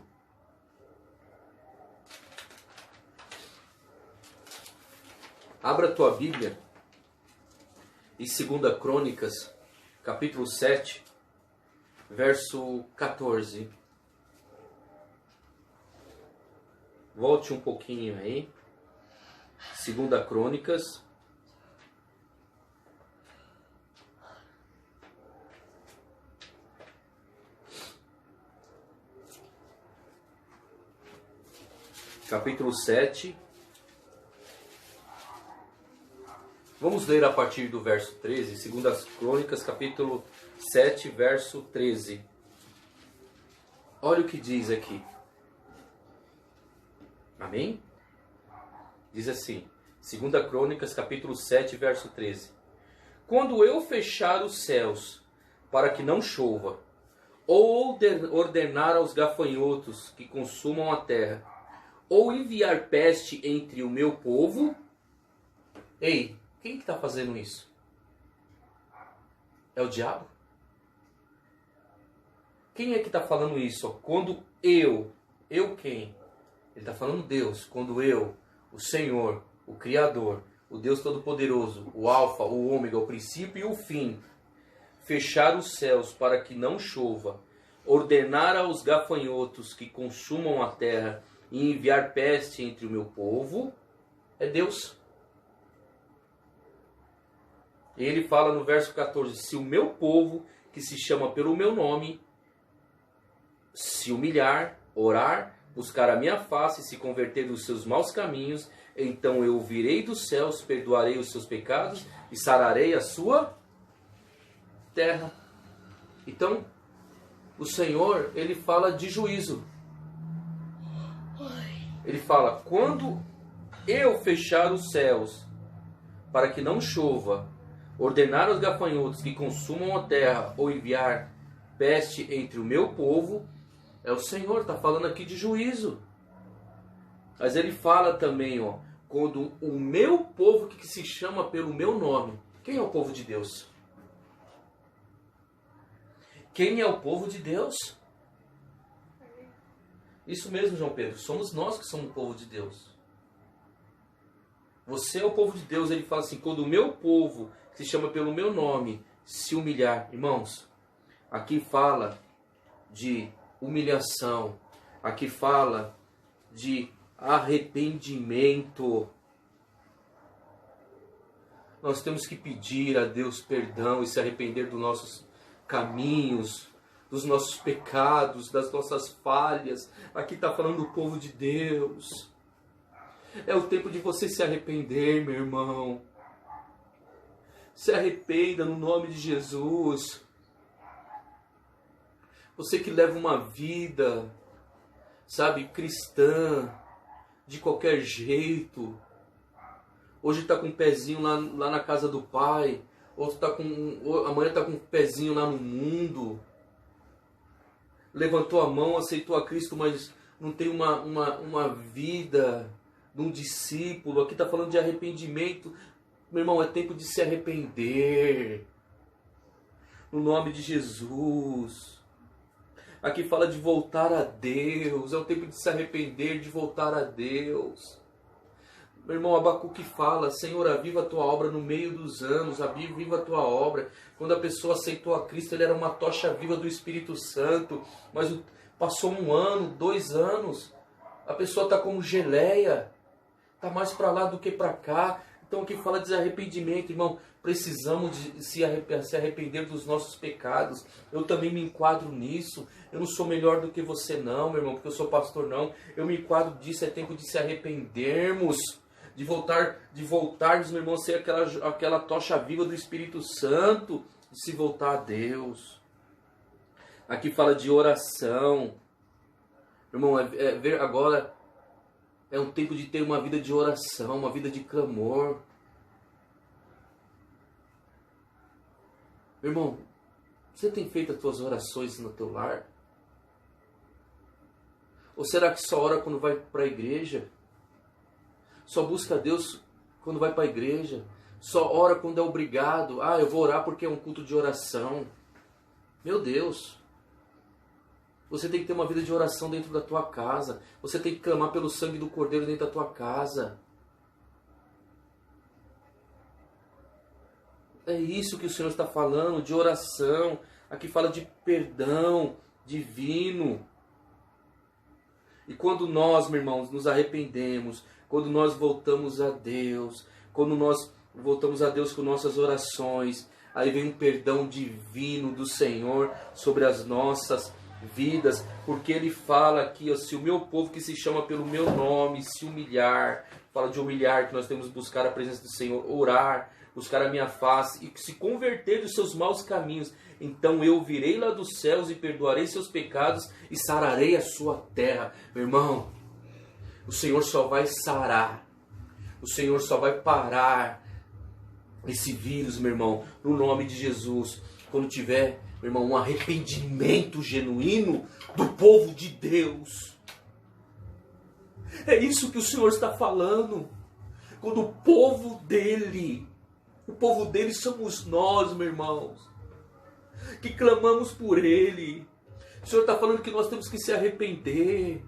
Abra a tua Bíblia em 2 Crônicas, capítulo 7, verso 14. Volte um pouquinho aí. 2 Crônicas, capítulo 7. Vamos ler a partir do verso 13, 2 Crônicas, capítulo 7, verso 13. Olha o que diz aqui. Amém? Diz assim, 2 Crônicas, capítulo 7, verso 13. Quando eu fechar os céus para que não chova, ou ordenar aos gafanhotos que consumam a terra, ou enviar peste entre o meu povo... Ei, quem que está fazendo isso? É o diabo? Quem é que está falando isso? Quando eu quem? Ele está falando Deus. Quando eu, o Senhor, o Criador, o Deus Todo-Poderoso, o Alfa, o Ômega, o princípio e o fim, fechar os céus para que não chova, ordenar aos gafanhotos que consumam a terra e enviar peste entre o meu povo, é Deus. Ele fala no verso 14, se o meu povo, que se chama pelo meu nome, se humilhar, orar, buscar a minha face e se converter dos seus maus caminhos, então eu virei dos céus, perdoarei os seus pecados e sararei a sua terra. Então, o Senhor, ele fala de juízo. Ele fala, quando eu fechar os céus para que não chova, ordenar aos gafanhotos que consumam a terra ou enviar peste entre o meu povo, é o Senhor, está falando aqui de juízo. Mas ele fala também, ó, quando o meu povo que se chama pelo meu nome. Quem é o povo de Deus? Quem é o povo de Deus? Isso mesmo, João Pedro, somos nós que somos o povo de Deus. Você é o povo de Deus. Ele fala assim, quando o meu povo que se chama pelo meu nome se humilhar. Irmãos, aqui fala de humilhação, aqui fala de arrependimento. Nós temos que pedir a Deus perdão e se arrepender dos nossos caminhos, dos nossos pecados, das nossas falhas. Aqui está falando do povo de Deus. É o tempo de você se arrepender, meu irmão. Se arrependa no nome de Jesus. Você que leva uma vida, sabe, cristã, de qualquer jeito. Hoje está com um pezinho lá na casa do Pai. Amanhã está com um pezinho lá no mundo. Levantou a mão, aceitou a Cristo, mas não tem uma vida de um discípulo. Aqui está falando de arrependimento. Meu irmão, é tempo de se arrepender. No nome de Jesus. Aqui fala de voltar a Deus. É o tempo de se arrepender, de voltar a Deus. Meu irmão, Abacuque fala: Senhor, aviva a tua obra no meio dos anos, aviva a tua obra. Quando a pessoa aceitou a Cristo, ele era uma tocha viva do Espírito Santo. Mas passou 1 ano, 2 anos, a pessoa está como geleia, está mais para lá do que para cá. Então aqui fala de arrependimento, irmão. Precisamos de se arrepender dos nossos pecados. Eu também me enquadro nisso. Eu não sou melhor do que você não, meu irmão, porque eu sou pastor não. Eu me enquadro disso. É tempo de se arrependermos. De voltarmos, meu irmão, a ser aquela tocha viva do Espírito Santo. De se voltar a Deus. Aqui fala de oração. Irmão, agora é um tempo de ter uma vida de oração, uma vida de clamor. Meu irmão, você tem feito as tuas orações no teu lar? Ou será que só ora quando vai para a igreja? Só busca a Deus quando vai para a igreja? Só ora quando é obrigado? Ah, eu vou orar porque é um culto de oração. Meu Deus! Você tem que ter uma vida de oração dentro da tua casa. Você tem que clamar pelo sangue do Cordeiro dentro da tua casa. É isso que o Senhor está falando, de oração. Aqui fala de perdão divino. E quando nós, meus irmãos, nos arrependemos, quando nós voltamos a Deus, quando nós voltamos a Deus com nossas orações, aí vem um perdão divino do Senhor sobre as nossas vidas, porque Ele fala aqui, ó, se o meu povo que se chama pelo meu nome se humilhar, fala de humilhar, que nós temos que buscar a presença do Senhor, orar, buscar a minha face e se converter dos seus maus caminhos, então eu virei lá dos céus e perdoarei seus pecados e sararei a sua terra. Meu irmão, o Senhor só vai sarar, o Senhor só vai parar esse vírus, meu irmão, no nome de Jesus, quando tiver, meu irmão, um arrependimento genuíno do povo de Deus. É isso que o Senhor está falando. Quando o povo dele somos nós, meus irmãos, que clamamos por Ele. O Senhor está falando que nós temos que se arrepender,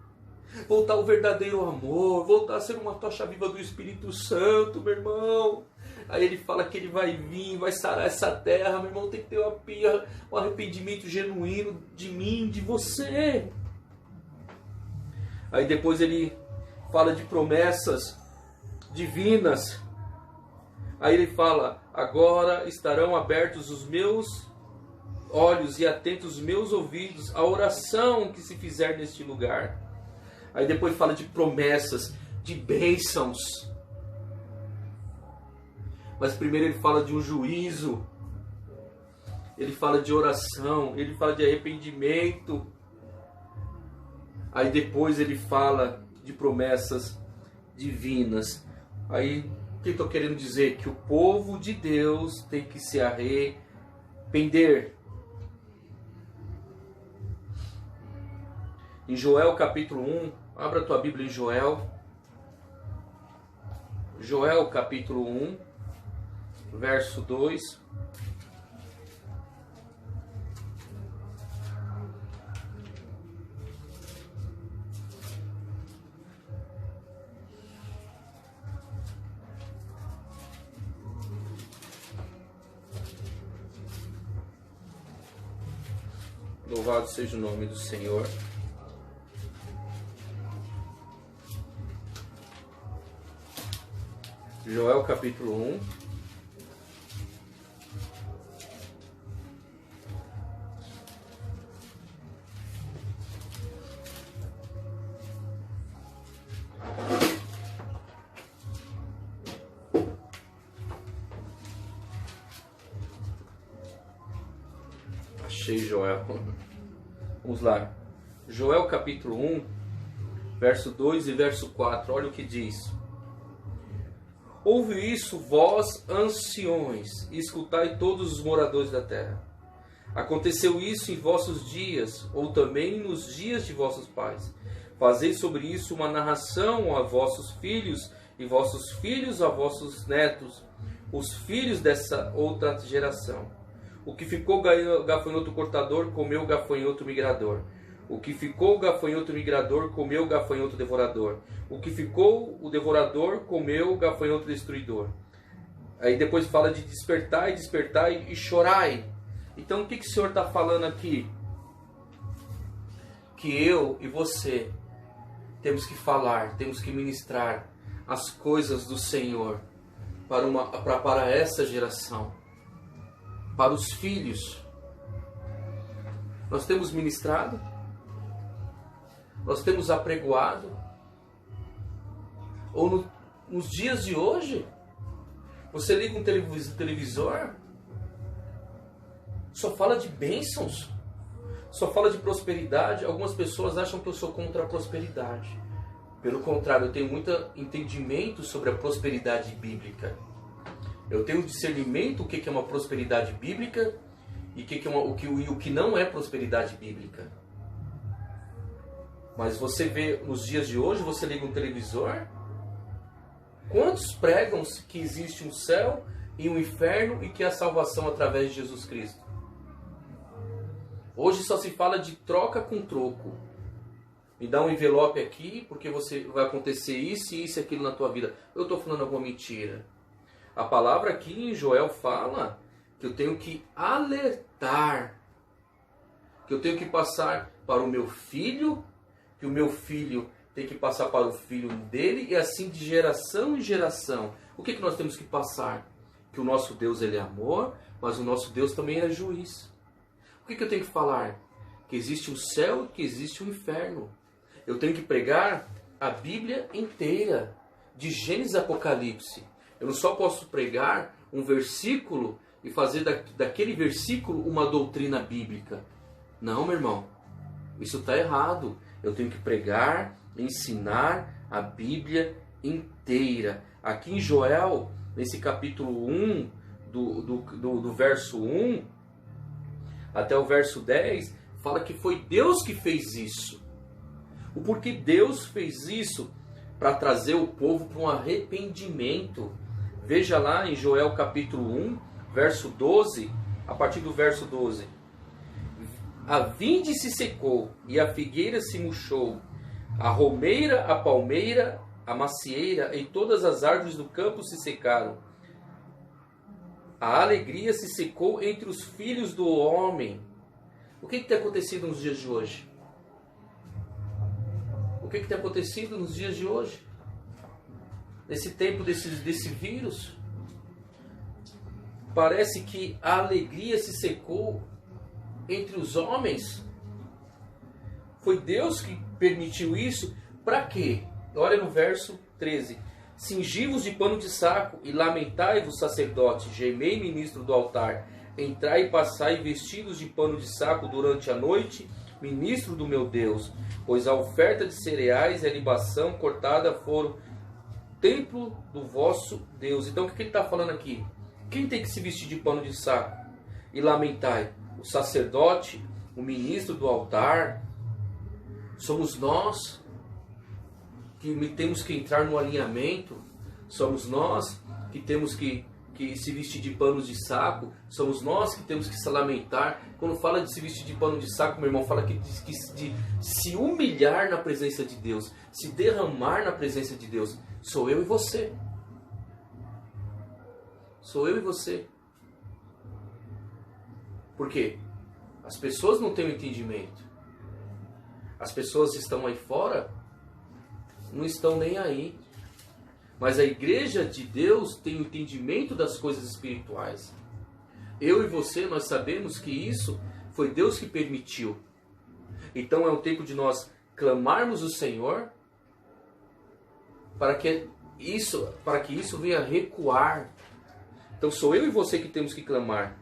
voltar ao verdadeiro amor, voltar a ser uma tocha viva do Espírito Santo, meu irmão. Aí Ele fala que Ele vai vir, vai sarar essa terra, meu irmão. Tem que ter um arrependimento genuíno de mim, de você. Aí depois Ele fala de promessas divinas. Aí Ele fala: agora estarão abertos os meus olhos e atentos os meus ouvidos à oração que se fizer neste lugar. Aí depois fala de promessas, de bênçãos. Mas primeiro Ele fala de um juízo. Ele fala de oração. Ele fala de arrependimento. Aí depois Ele fala de promessas divinas. Aí o que eu estou querendo dizer? Que o povo de Deus tem que se arrepender. Em Joel capítulo 1, abra a tua Bíblia em Joel. Joel capítulo 1, verso 2. Louvado seja o nome do Senhor. Joel capítulo 1. Achei Joel. Vamos lá. Joel capítulo 1, verso 2 e verso 4. Olha o que diz. Ouve isso, vós anciões, e escutai todos os moradores da terra. Aconteceu isso em vossos dias, ou também nos dias de vossos pais. Fazei sobre isso uma narração a vossos filhos, e vossos filhos a vossos netos, os filhos dessa outra geração. O que ficou gafanhoto cortador, comeu gafanhoto migrador. O que ficou o gafanhoto migrador comeu o gafanhoto devorador. O que ficou o devorador comeu o gafanhoto destruidor. Aí depois fala de despertai, despertai e chorai. Então o que o Senhor está falando aqui? Que eu e você temos que falar, temos que ministrar as coisas do Senhor para essa geração, para os filhos. Nós temos ministrado, nós temos apregoado, ou nos dias de hoje, você liga um televisor, só fala de bênçãos, só fala de prosperidade. Algumas pessoas acham que eu sou contra a prosperidade. Pelo contrário, eu tenho muito entendimento sobre a prosperidade bíblica. Eu tenho discernimento o que é uma prosperidade bíblica e o que não é prosperidade bíblica. Mas você vê, nos dias de hoje, você liga um televisor, quantos pregam que existe um céu e um inferno e que há salvação através de Jesus Cristo? Hoje só se fala de troca com troco. Me dá um envelope aqui, porque vai acontecer isso e isso e aquilo na tua vida. Eu estou falando alguma mentira. A palavra aqui em Joel fala que eu tenho que alertar, que eu tenho que passar para o meu filho, que o meu filho tem que passar para o filho dele, e assim de geração em geração. O que nós temos que passar? Que o nosso Deus, ele é amor, mas o nosso Deus também é juiz. O que eu tenho que falar? Que existe o céu e que existe o inferno. Eu tenho que pregar a Bíblia inteira, de Gênesis a Apocalipse. Eu não só posso pregar um versículo e fazer daquele versículo uma doutrina bíblica. Não, meu irmão. Isso está errado. Eu tenho que pregar, ensinar a Bíblia inteira. Aqui em Joel, nesse capítulo 1, do verso 1 até o verso 10, fala que foi Deus que fez isso. O porquê Deus fez isso? Para trazer o povo para um arrependimento. Veja lá em Joel capítulo 1, verso 12, a partir do verso 12. A vinde se secou, e a figueira se murchou, a romeira, a palmeira, a macieira, e todas as árvores do campo se secaram. A alegria se secou entre os filhos do homem. O que tem acontecido nos dias de hoje? O que tem acontecido nos dias de hoje? Nesse tempo desse vírus? Parece que a alegria se secou entre os homens. Foi Deus que permitiu isso. Para quê? Olha no verso 13. Cingi-vos de pano de saco e lamentai-vos, sacerdote, gemei, ministro do altar. Entrai e passai vestidos de pano de saco durante a noite, ministro do meu Deus. Pois a oferta de cereais e a libação cortada foram templo do vosso Deus. Então o que ele está falando aqui? Quem tem que se vestir de pano de saco e lamentai? O sacerdote, o ministro do altar. Somos nós que temos que entrar no alinhamento. Somos nós que temos que se vestir de panos de saco. Somos nós que temos que se lamentar. Quando fala de se vestir de pano de saco, meu irmão, fala de se humilhar na presença de Deus, se derramar na presença de Deus. Sou eu e você. Sou eu e você. Por quê? As pessoas não têm o entendimento. As pessoas estão aí fora, não estão nem aí. Mas a igreja de Deus tem o entendimento das coisas espirituais. Eu e você, nós sabemos que isso foi Deus que permitiu. Então é o tempo de nós clamarmos o Senhor para que isso venha recuar. Então sou eu e você que temos que clamar.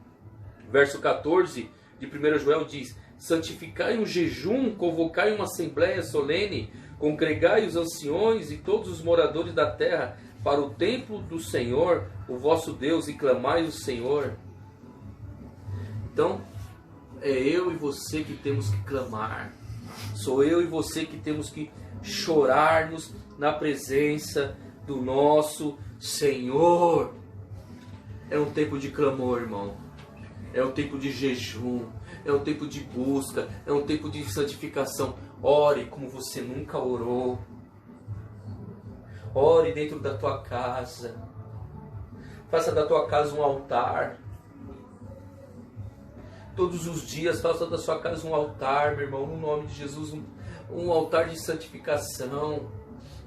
Verso 14 de 1 Joel diz: santificai um jejum, convocai uma assembleia solene, congregai os anciões e todos os moradores da terra para o templo do Senhor, o vosso Deus, e clamai o Senhor. Então, é eu e você que temos que clamar. Sou eu e você que temos que chorarmos na presença do nosso Senhor. É um tempo de clamor, irmão. É um tempo de jejum. é um tempo de busca, é um tempo de santificação. Ore como você nunca orou. Ore dentro da tua casa. Faça da tua casa um altar. Todos os dias faça da sua casa um altar, meu irmão, no nome de Jesus, um altar de santificação,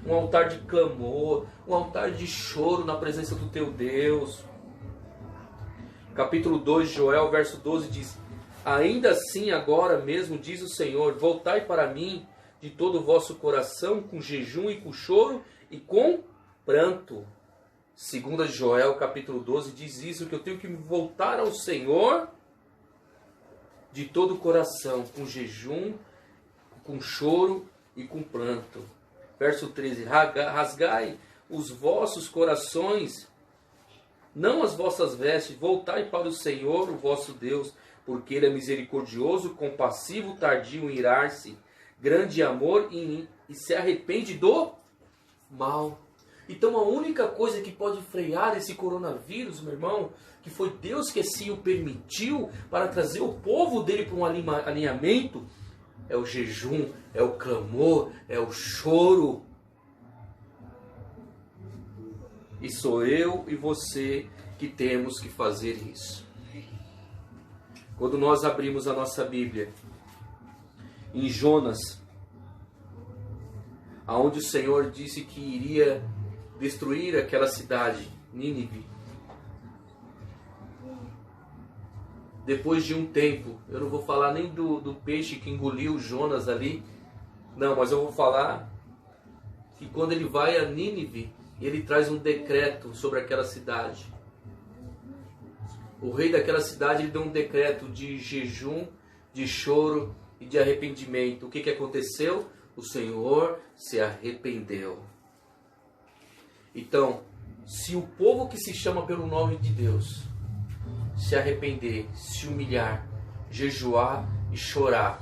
um altar de clamor, um altar de choro na presença do teu Deus. Capítulo 2 de Joel, verso 12 diz: ainda assim agora mesmo, diz o Senhor, voltai para mim de todo o vosso coração, com jejum e com choro e com pranto. 2 Joel, capítulo 12, diz isso, que eu tenho que me voltar ao Senhor de todo o coração, com jejum, com choro e com pranto. Verso 13, rasgai os vossos corações, não as vossas vestes, voltai para o Senhor, o vosso Deus, porque Ele é misericordioso, compassivo, tardio em irar-se, grande amor e se arrepende do mal. Então a única coisa que pode frear esse coronavírus, meu irmão, que foi Deus que assim o permitiu para trazer o povo dele para um alinhamento, é o jejum, é o clamor, é o choro. E sou eu e você que temos que fazer isso. Quando nós abrimos a nossa Bíblia, em Jonas, aonde o Senhor disse que iria destruir aquela cidade, Nínive. Depois de um tempo, eu não vou falar nem do peixe que engoliu Jonas ali, não, mas eu vou falar que quando ele vai a Nínive, ele traz um decreto sobre aquela cidade. O rei daquela cidade, ele deu um decreto de jejum, de choro e de arrependimento. O que aconteceu? O Senhor se arrependeu. Então, se o povo que se chama pelo nome de Deus se arrepender, se humilhar, jejuar e chorar,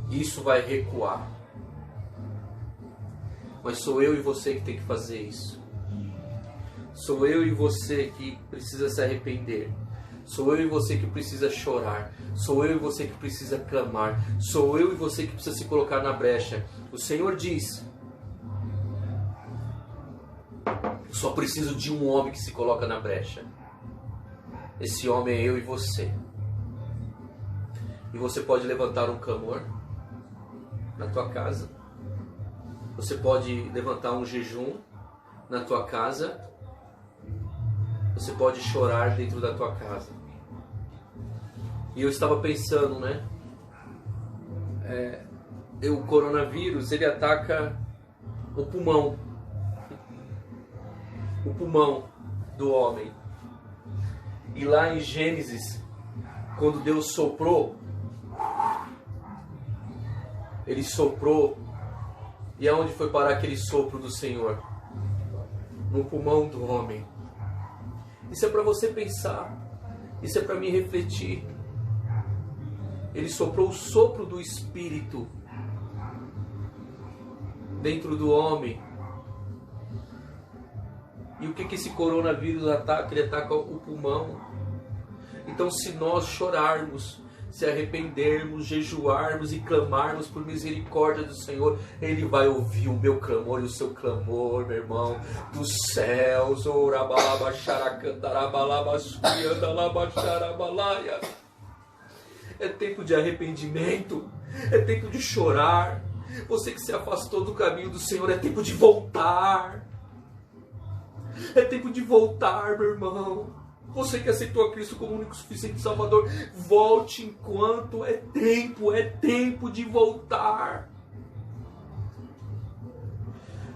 isso vai recuar. Mas sou eu e você que tem que fazer isso. Sou eu e você que precisa se arrepender. Sou eu e você que precisa chorar. Sou eu e você que precisa clamar. Sou eu e você que precisa se colocar na brecha. O Senhor diz: eu só preciso de um homem que se coloca na brecha. Esse homem é eu e você. E você pode levantar um clamor na tua casa. Você pode levantar um jejum na tua casa. Você pode chorar dentro da tua casa. E eu estava pensando, né? O coronavírus, ele ataca o pulmão. O pulmão do homem. E lá em Gênesis, quando Deus soprou, Ele soprou. E aonde foi parar aquele sopro do Senhor? No pulmão do homem. Isso é para você pensar. Isso é para mim refletir. Ele soprou o sopro do Espírito dentro do homem. E o que esse coronavírus ataca? Ele ataca o pulmão. Então, se nós chorarmos, se arrependermos, jejuarmos e clamarmos por misericórdia do Senhor, Ele vai ouvir o meu clamor e o seu clamor, meu irmão, dos céus. É tempo de arrependimento, é tempo de chorar. Você que se afastou do caminho do Senhor, é tempo de voltar. É tempo de voltar, meu irmão. Você que aceitou a Cristo como único suficiente Salvador, volte enquanto é tempo de voltar.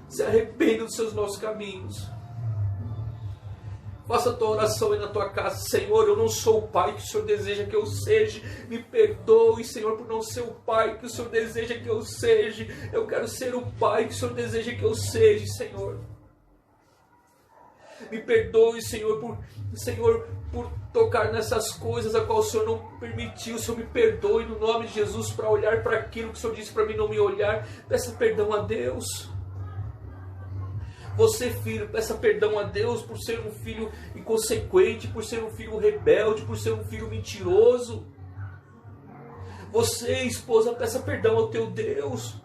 Se arrependa dos seus maus caminhos. Faça a tua oração aí na tua casa. Senhor, eu não sou o pai que o Senhor deseja que eu seja. Me perdoe, Senhor, por não ser o pai que o Senhor deseja que eu seja. Eu quero ser o pai que o Senhor deseja que eu seja, Senhor. Me perdoe, Senhor, por tocar nessas coisas a qual o Senhor não permitiu. O Senhor me perdoe no nome de Jesus para olhar para aquilo que o Senhor disse para mim não me olhar. Peça perdão a Deus. Você, filho, peça perdão a Deus por ser um filho inconsequente, por ser um filho rebelde, por ser um filho mentiroso. Você, esposa, peça perdão ao teu Deus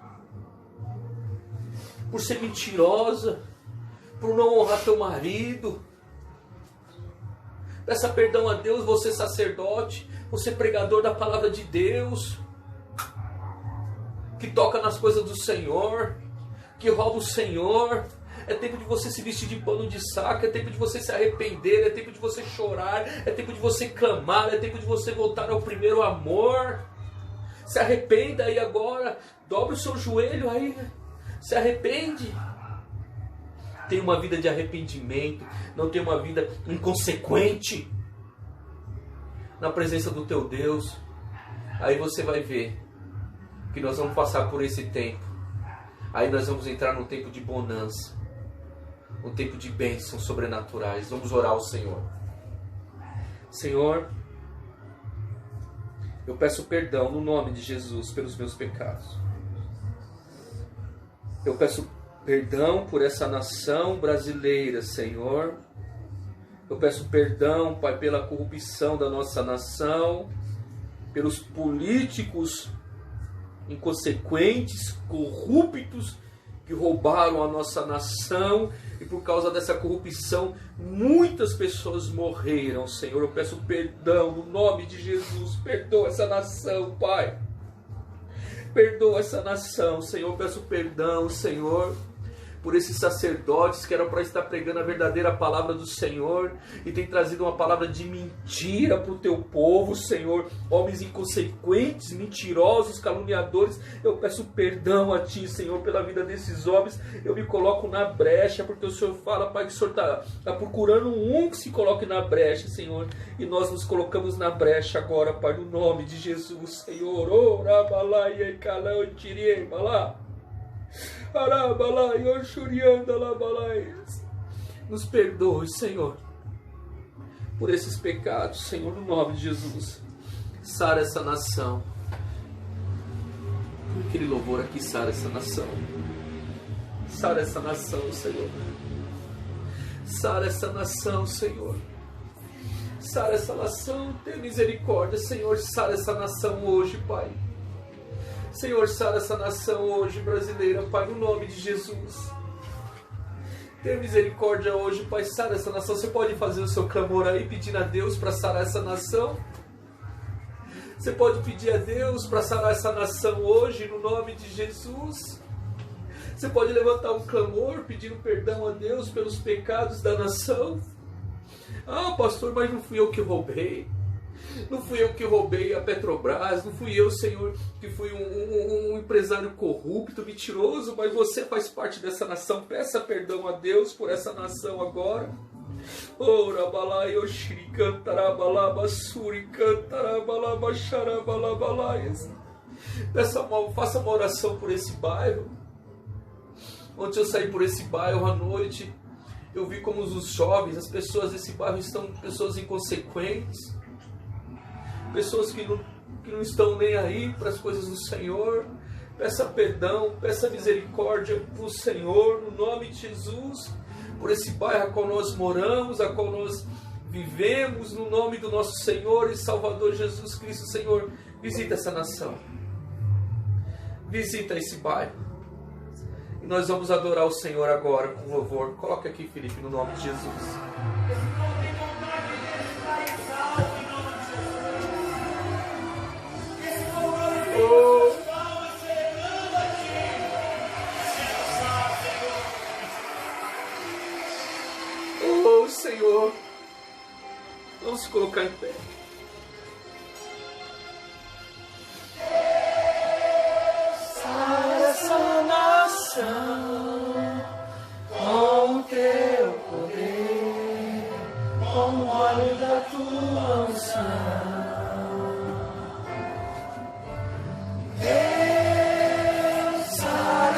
por ser mentirosa, por não honrar teu marido. Peça perdão a Deus, você sacerdote, você pregador da palavra de Deus, que toca nas coisas do Senhor, que rouba o Senhor. É tempo de você se vestir de pano de saco, é tempo de você se arrepender, é tempo de você chorar, é tempo de você clamar, é tempo de você voltar ao primeiro amor. Se arrependa aí agora, dobre o seu joelho aí, se arrepende. Tenha uma vida de arrependimento, não tenha uma vida inconsequente na presença do teu Deus. Aí você vai ver que nós vamos passar por esse tempo. Aí nós vamos entrar num tempo de bonança, um tempo de bênçãos sobrenaturais. Vamos orar ao Senhor. Senhor, eu peço perdão no nome de Jesus pelos meus pecados. Eu peço perdão por essa nação brasileira, Senhor. Eu peço perdão, Pai, pela corrupção da nossa nação, pelos políticos inconsequentes, corruptos, que roubaram a nossa nação, e por causa dessa corrupção muitas pessoas morreram, Senhor. Eu peço perdão no nome de Jesus. Perdoa essa nação, Pai. Perdoa essa nação, Senhor. Eu peço perdão, Senhor, por esses sacerdotes que eram para estar pregando a verdadeira palavra do Senhor e tem trazido uma palavra de mentira para o teu povo, Senhor. Homens inconsequentes, mentirosos, caluniadores. Eu peço perdão a Ti, Senhor, pela vida desses homens. Eu me coloco na brecha, porque o Senhor fala, Pai, que o Senhor está procurando um que se coloque na brecha, Senhor. E nós nos colocamos na brecha agora, Pai, no nome de Jesus, Senhor. Nos perdoe, Senhor, por esses pecados, Senhor, no nome de Jesus. Sara essa nação. Aquele louvor aqui, sara essa nação. Sara essa nação, Senhor. Sara essa nação, Senhor. Sara essa nação, tenha misericórdia, Senhor. Sara essa nação hoje, Pai. Senhor, sara essa nação hoje brasileira, Pai, no nome de Jesus. Tenha misericórdia hoje, Pai, sara essa nação. Você pode fazer o seu clamor aí, pedindo a Deus para sarar essa nação? Você pode pedir a Deus para sarar essa nação hoje, no nome de Jesus? Você pode levantar um clamor, pedindo perdão a Deus pelos pecados da nação? Ah, pastor, mas não fui eu que roubei. Não fui eu que roubei a Petrobras, não fui eu, Senhor, que fui um empresário corrupto, mentiroso, mas você faz parte dessa nação. Peça perdão a Deus por essa nação agora. Faça uma oração por esse bairro. Ontem eu saí por esse bairro à noite, eu vi como os jovens, as pessoas desse bairro estão pessoas inconsequentes, pessoas que não estão nem aí para as coisas do Senhor. Peça perdão, peça misericórdia para o Senhor, no nome de Jesus, por esse bairro a qual nós moramos, a qual nós vivemos, no nome do nosso Senhor e Salvador Jesus Cristo. Senhor, visita essa nação, visita esse bairro, e nós vamos adorar o Senhor agora com louvor. Coloca aqui, Felipe, no nome de Jesus. Oh, Senhor, vamos se colocar em pé. Sara essa nação com o teu poder, com o óleo da tua unção.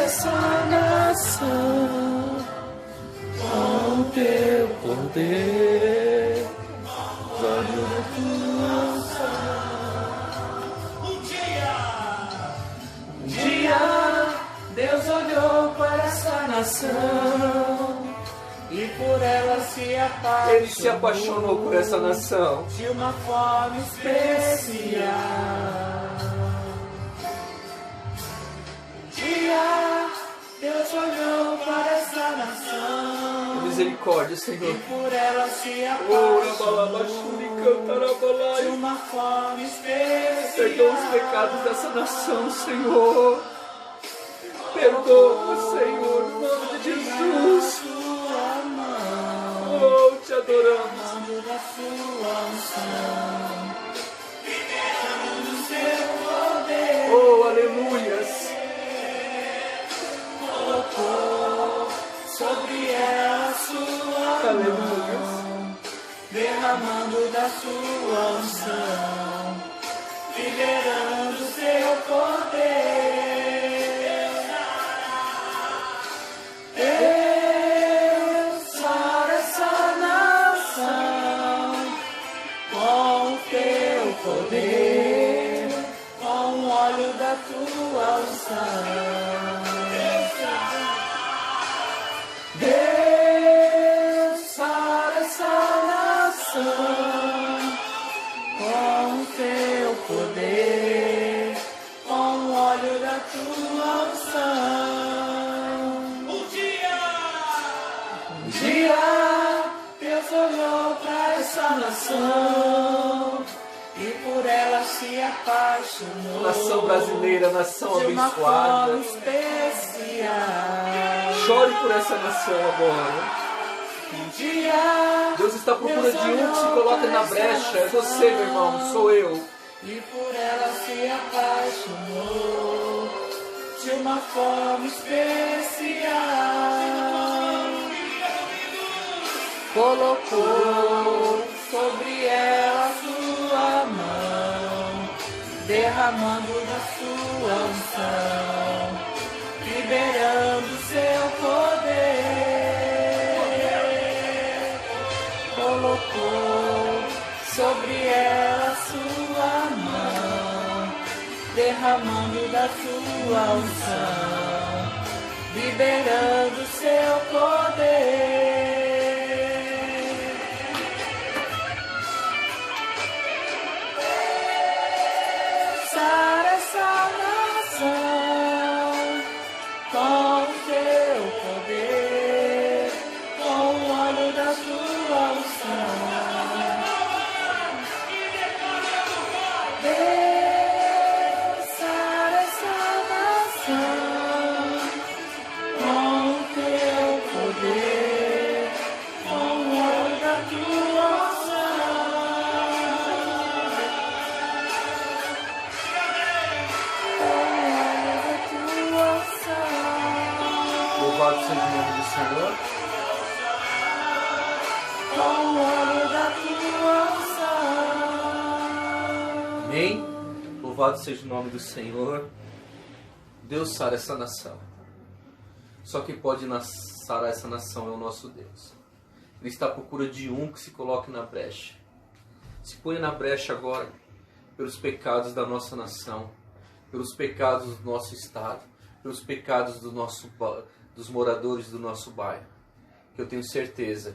Essa nação com o teu poder, óleo da tua unção. Um dia Deus olhou para essa nação e por ela se apaixonou. Ele se apaixonou por essa nação de uma forma especial. Dia Deus olhou para essa nação, misericórdia, Senhor. e por ela se Ora, apaixonou de uma forma especial. perdoa os pecados dessa nação, Senhor. Perdoa, Senhor, em nome de Jesus. Sua mão, Oh, te adoramos. mando da sua unção, liberando seu poder. Oh, aleluias. Colocou sobre ela sua Aleluias. mão, derramando da sua unção, liberando seu poder. Deus, sara essa nação com o teu poder, com o óleo da tua unção. Deus, sara essa nação com o teu poder, com o óleo da tua unção. Um dia Deus olhou para essa nação e por ela se apaixonou. Nação brasileira, nação de uma abençoada. forma especial. Chore por essa nação agora. Um dia Deus está à procura de um que se coloque na brecha. É você, meu irmão, sou eu. e por ela se apaixonou de uma forma especial. Colocou sobre ela sua mão, derramando da sua unção, liberando seu poder. Colocou sobre ela sua mão, derramando da sua unção, liberando seu poder. Sara essa nação com o teu poder, com o óleo da tua unção. Deus, sara essa nação com o teu poder, com o óleo da tua unção. Louvado seja o nome do Senhor. Com o óleo da tua unção. Amém. Louvado seja o nome do Senhor. Deus sara essa nação. Só quem pode sarar essa nação é o nosso Deus. Ele está à procura de um que se coloque na brecha. Se ponha na brecha agora pelos pecados da nossa nação, pelos pecados do nosso estado, pelos pecados dos moradores do nosso bairro. Que eu tenho certeza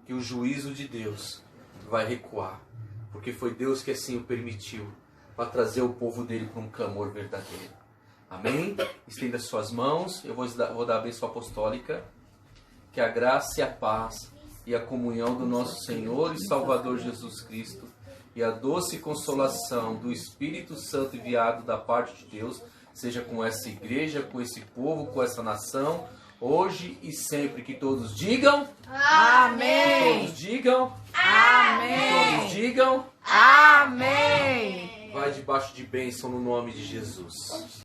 que o juízo de Deus vai recuar, porque foi Deus que assim o permitiu, para trazer o povo dele para um clamor verdadeiro. Amém? Estenda suas mãos, eu vou dar a bênção apostólica. Que a graça e a paz e a comunhão do nosso Senhor e Salvador Jesus Cristo e a doce consolação do Espírito Santo enviado da parte de Deus seja com essa igreja, com esse povo, com essa nação, hoje e sempre. Que todos digam Amém. todos digam Amém. todos digam Amém. vai debaixo de bênção no nome de Jesus.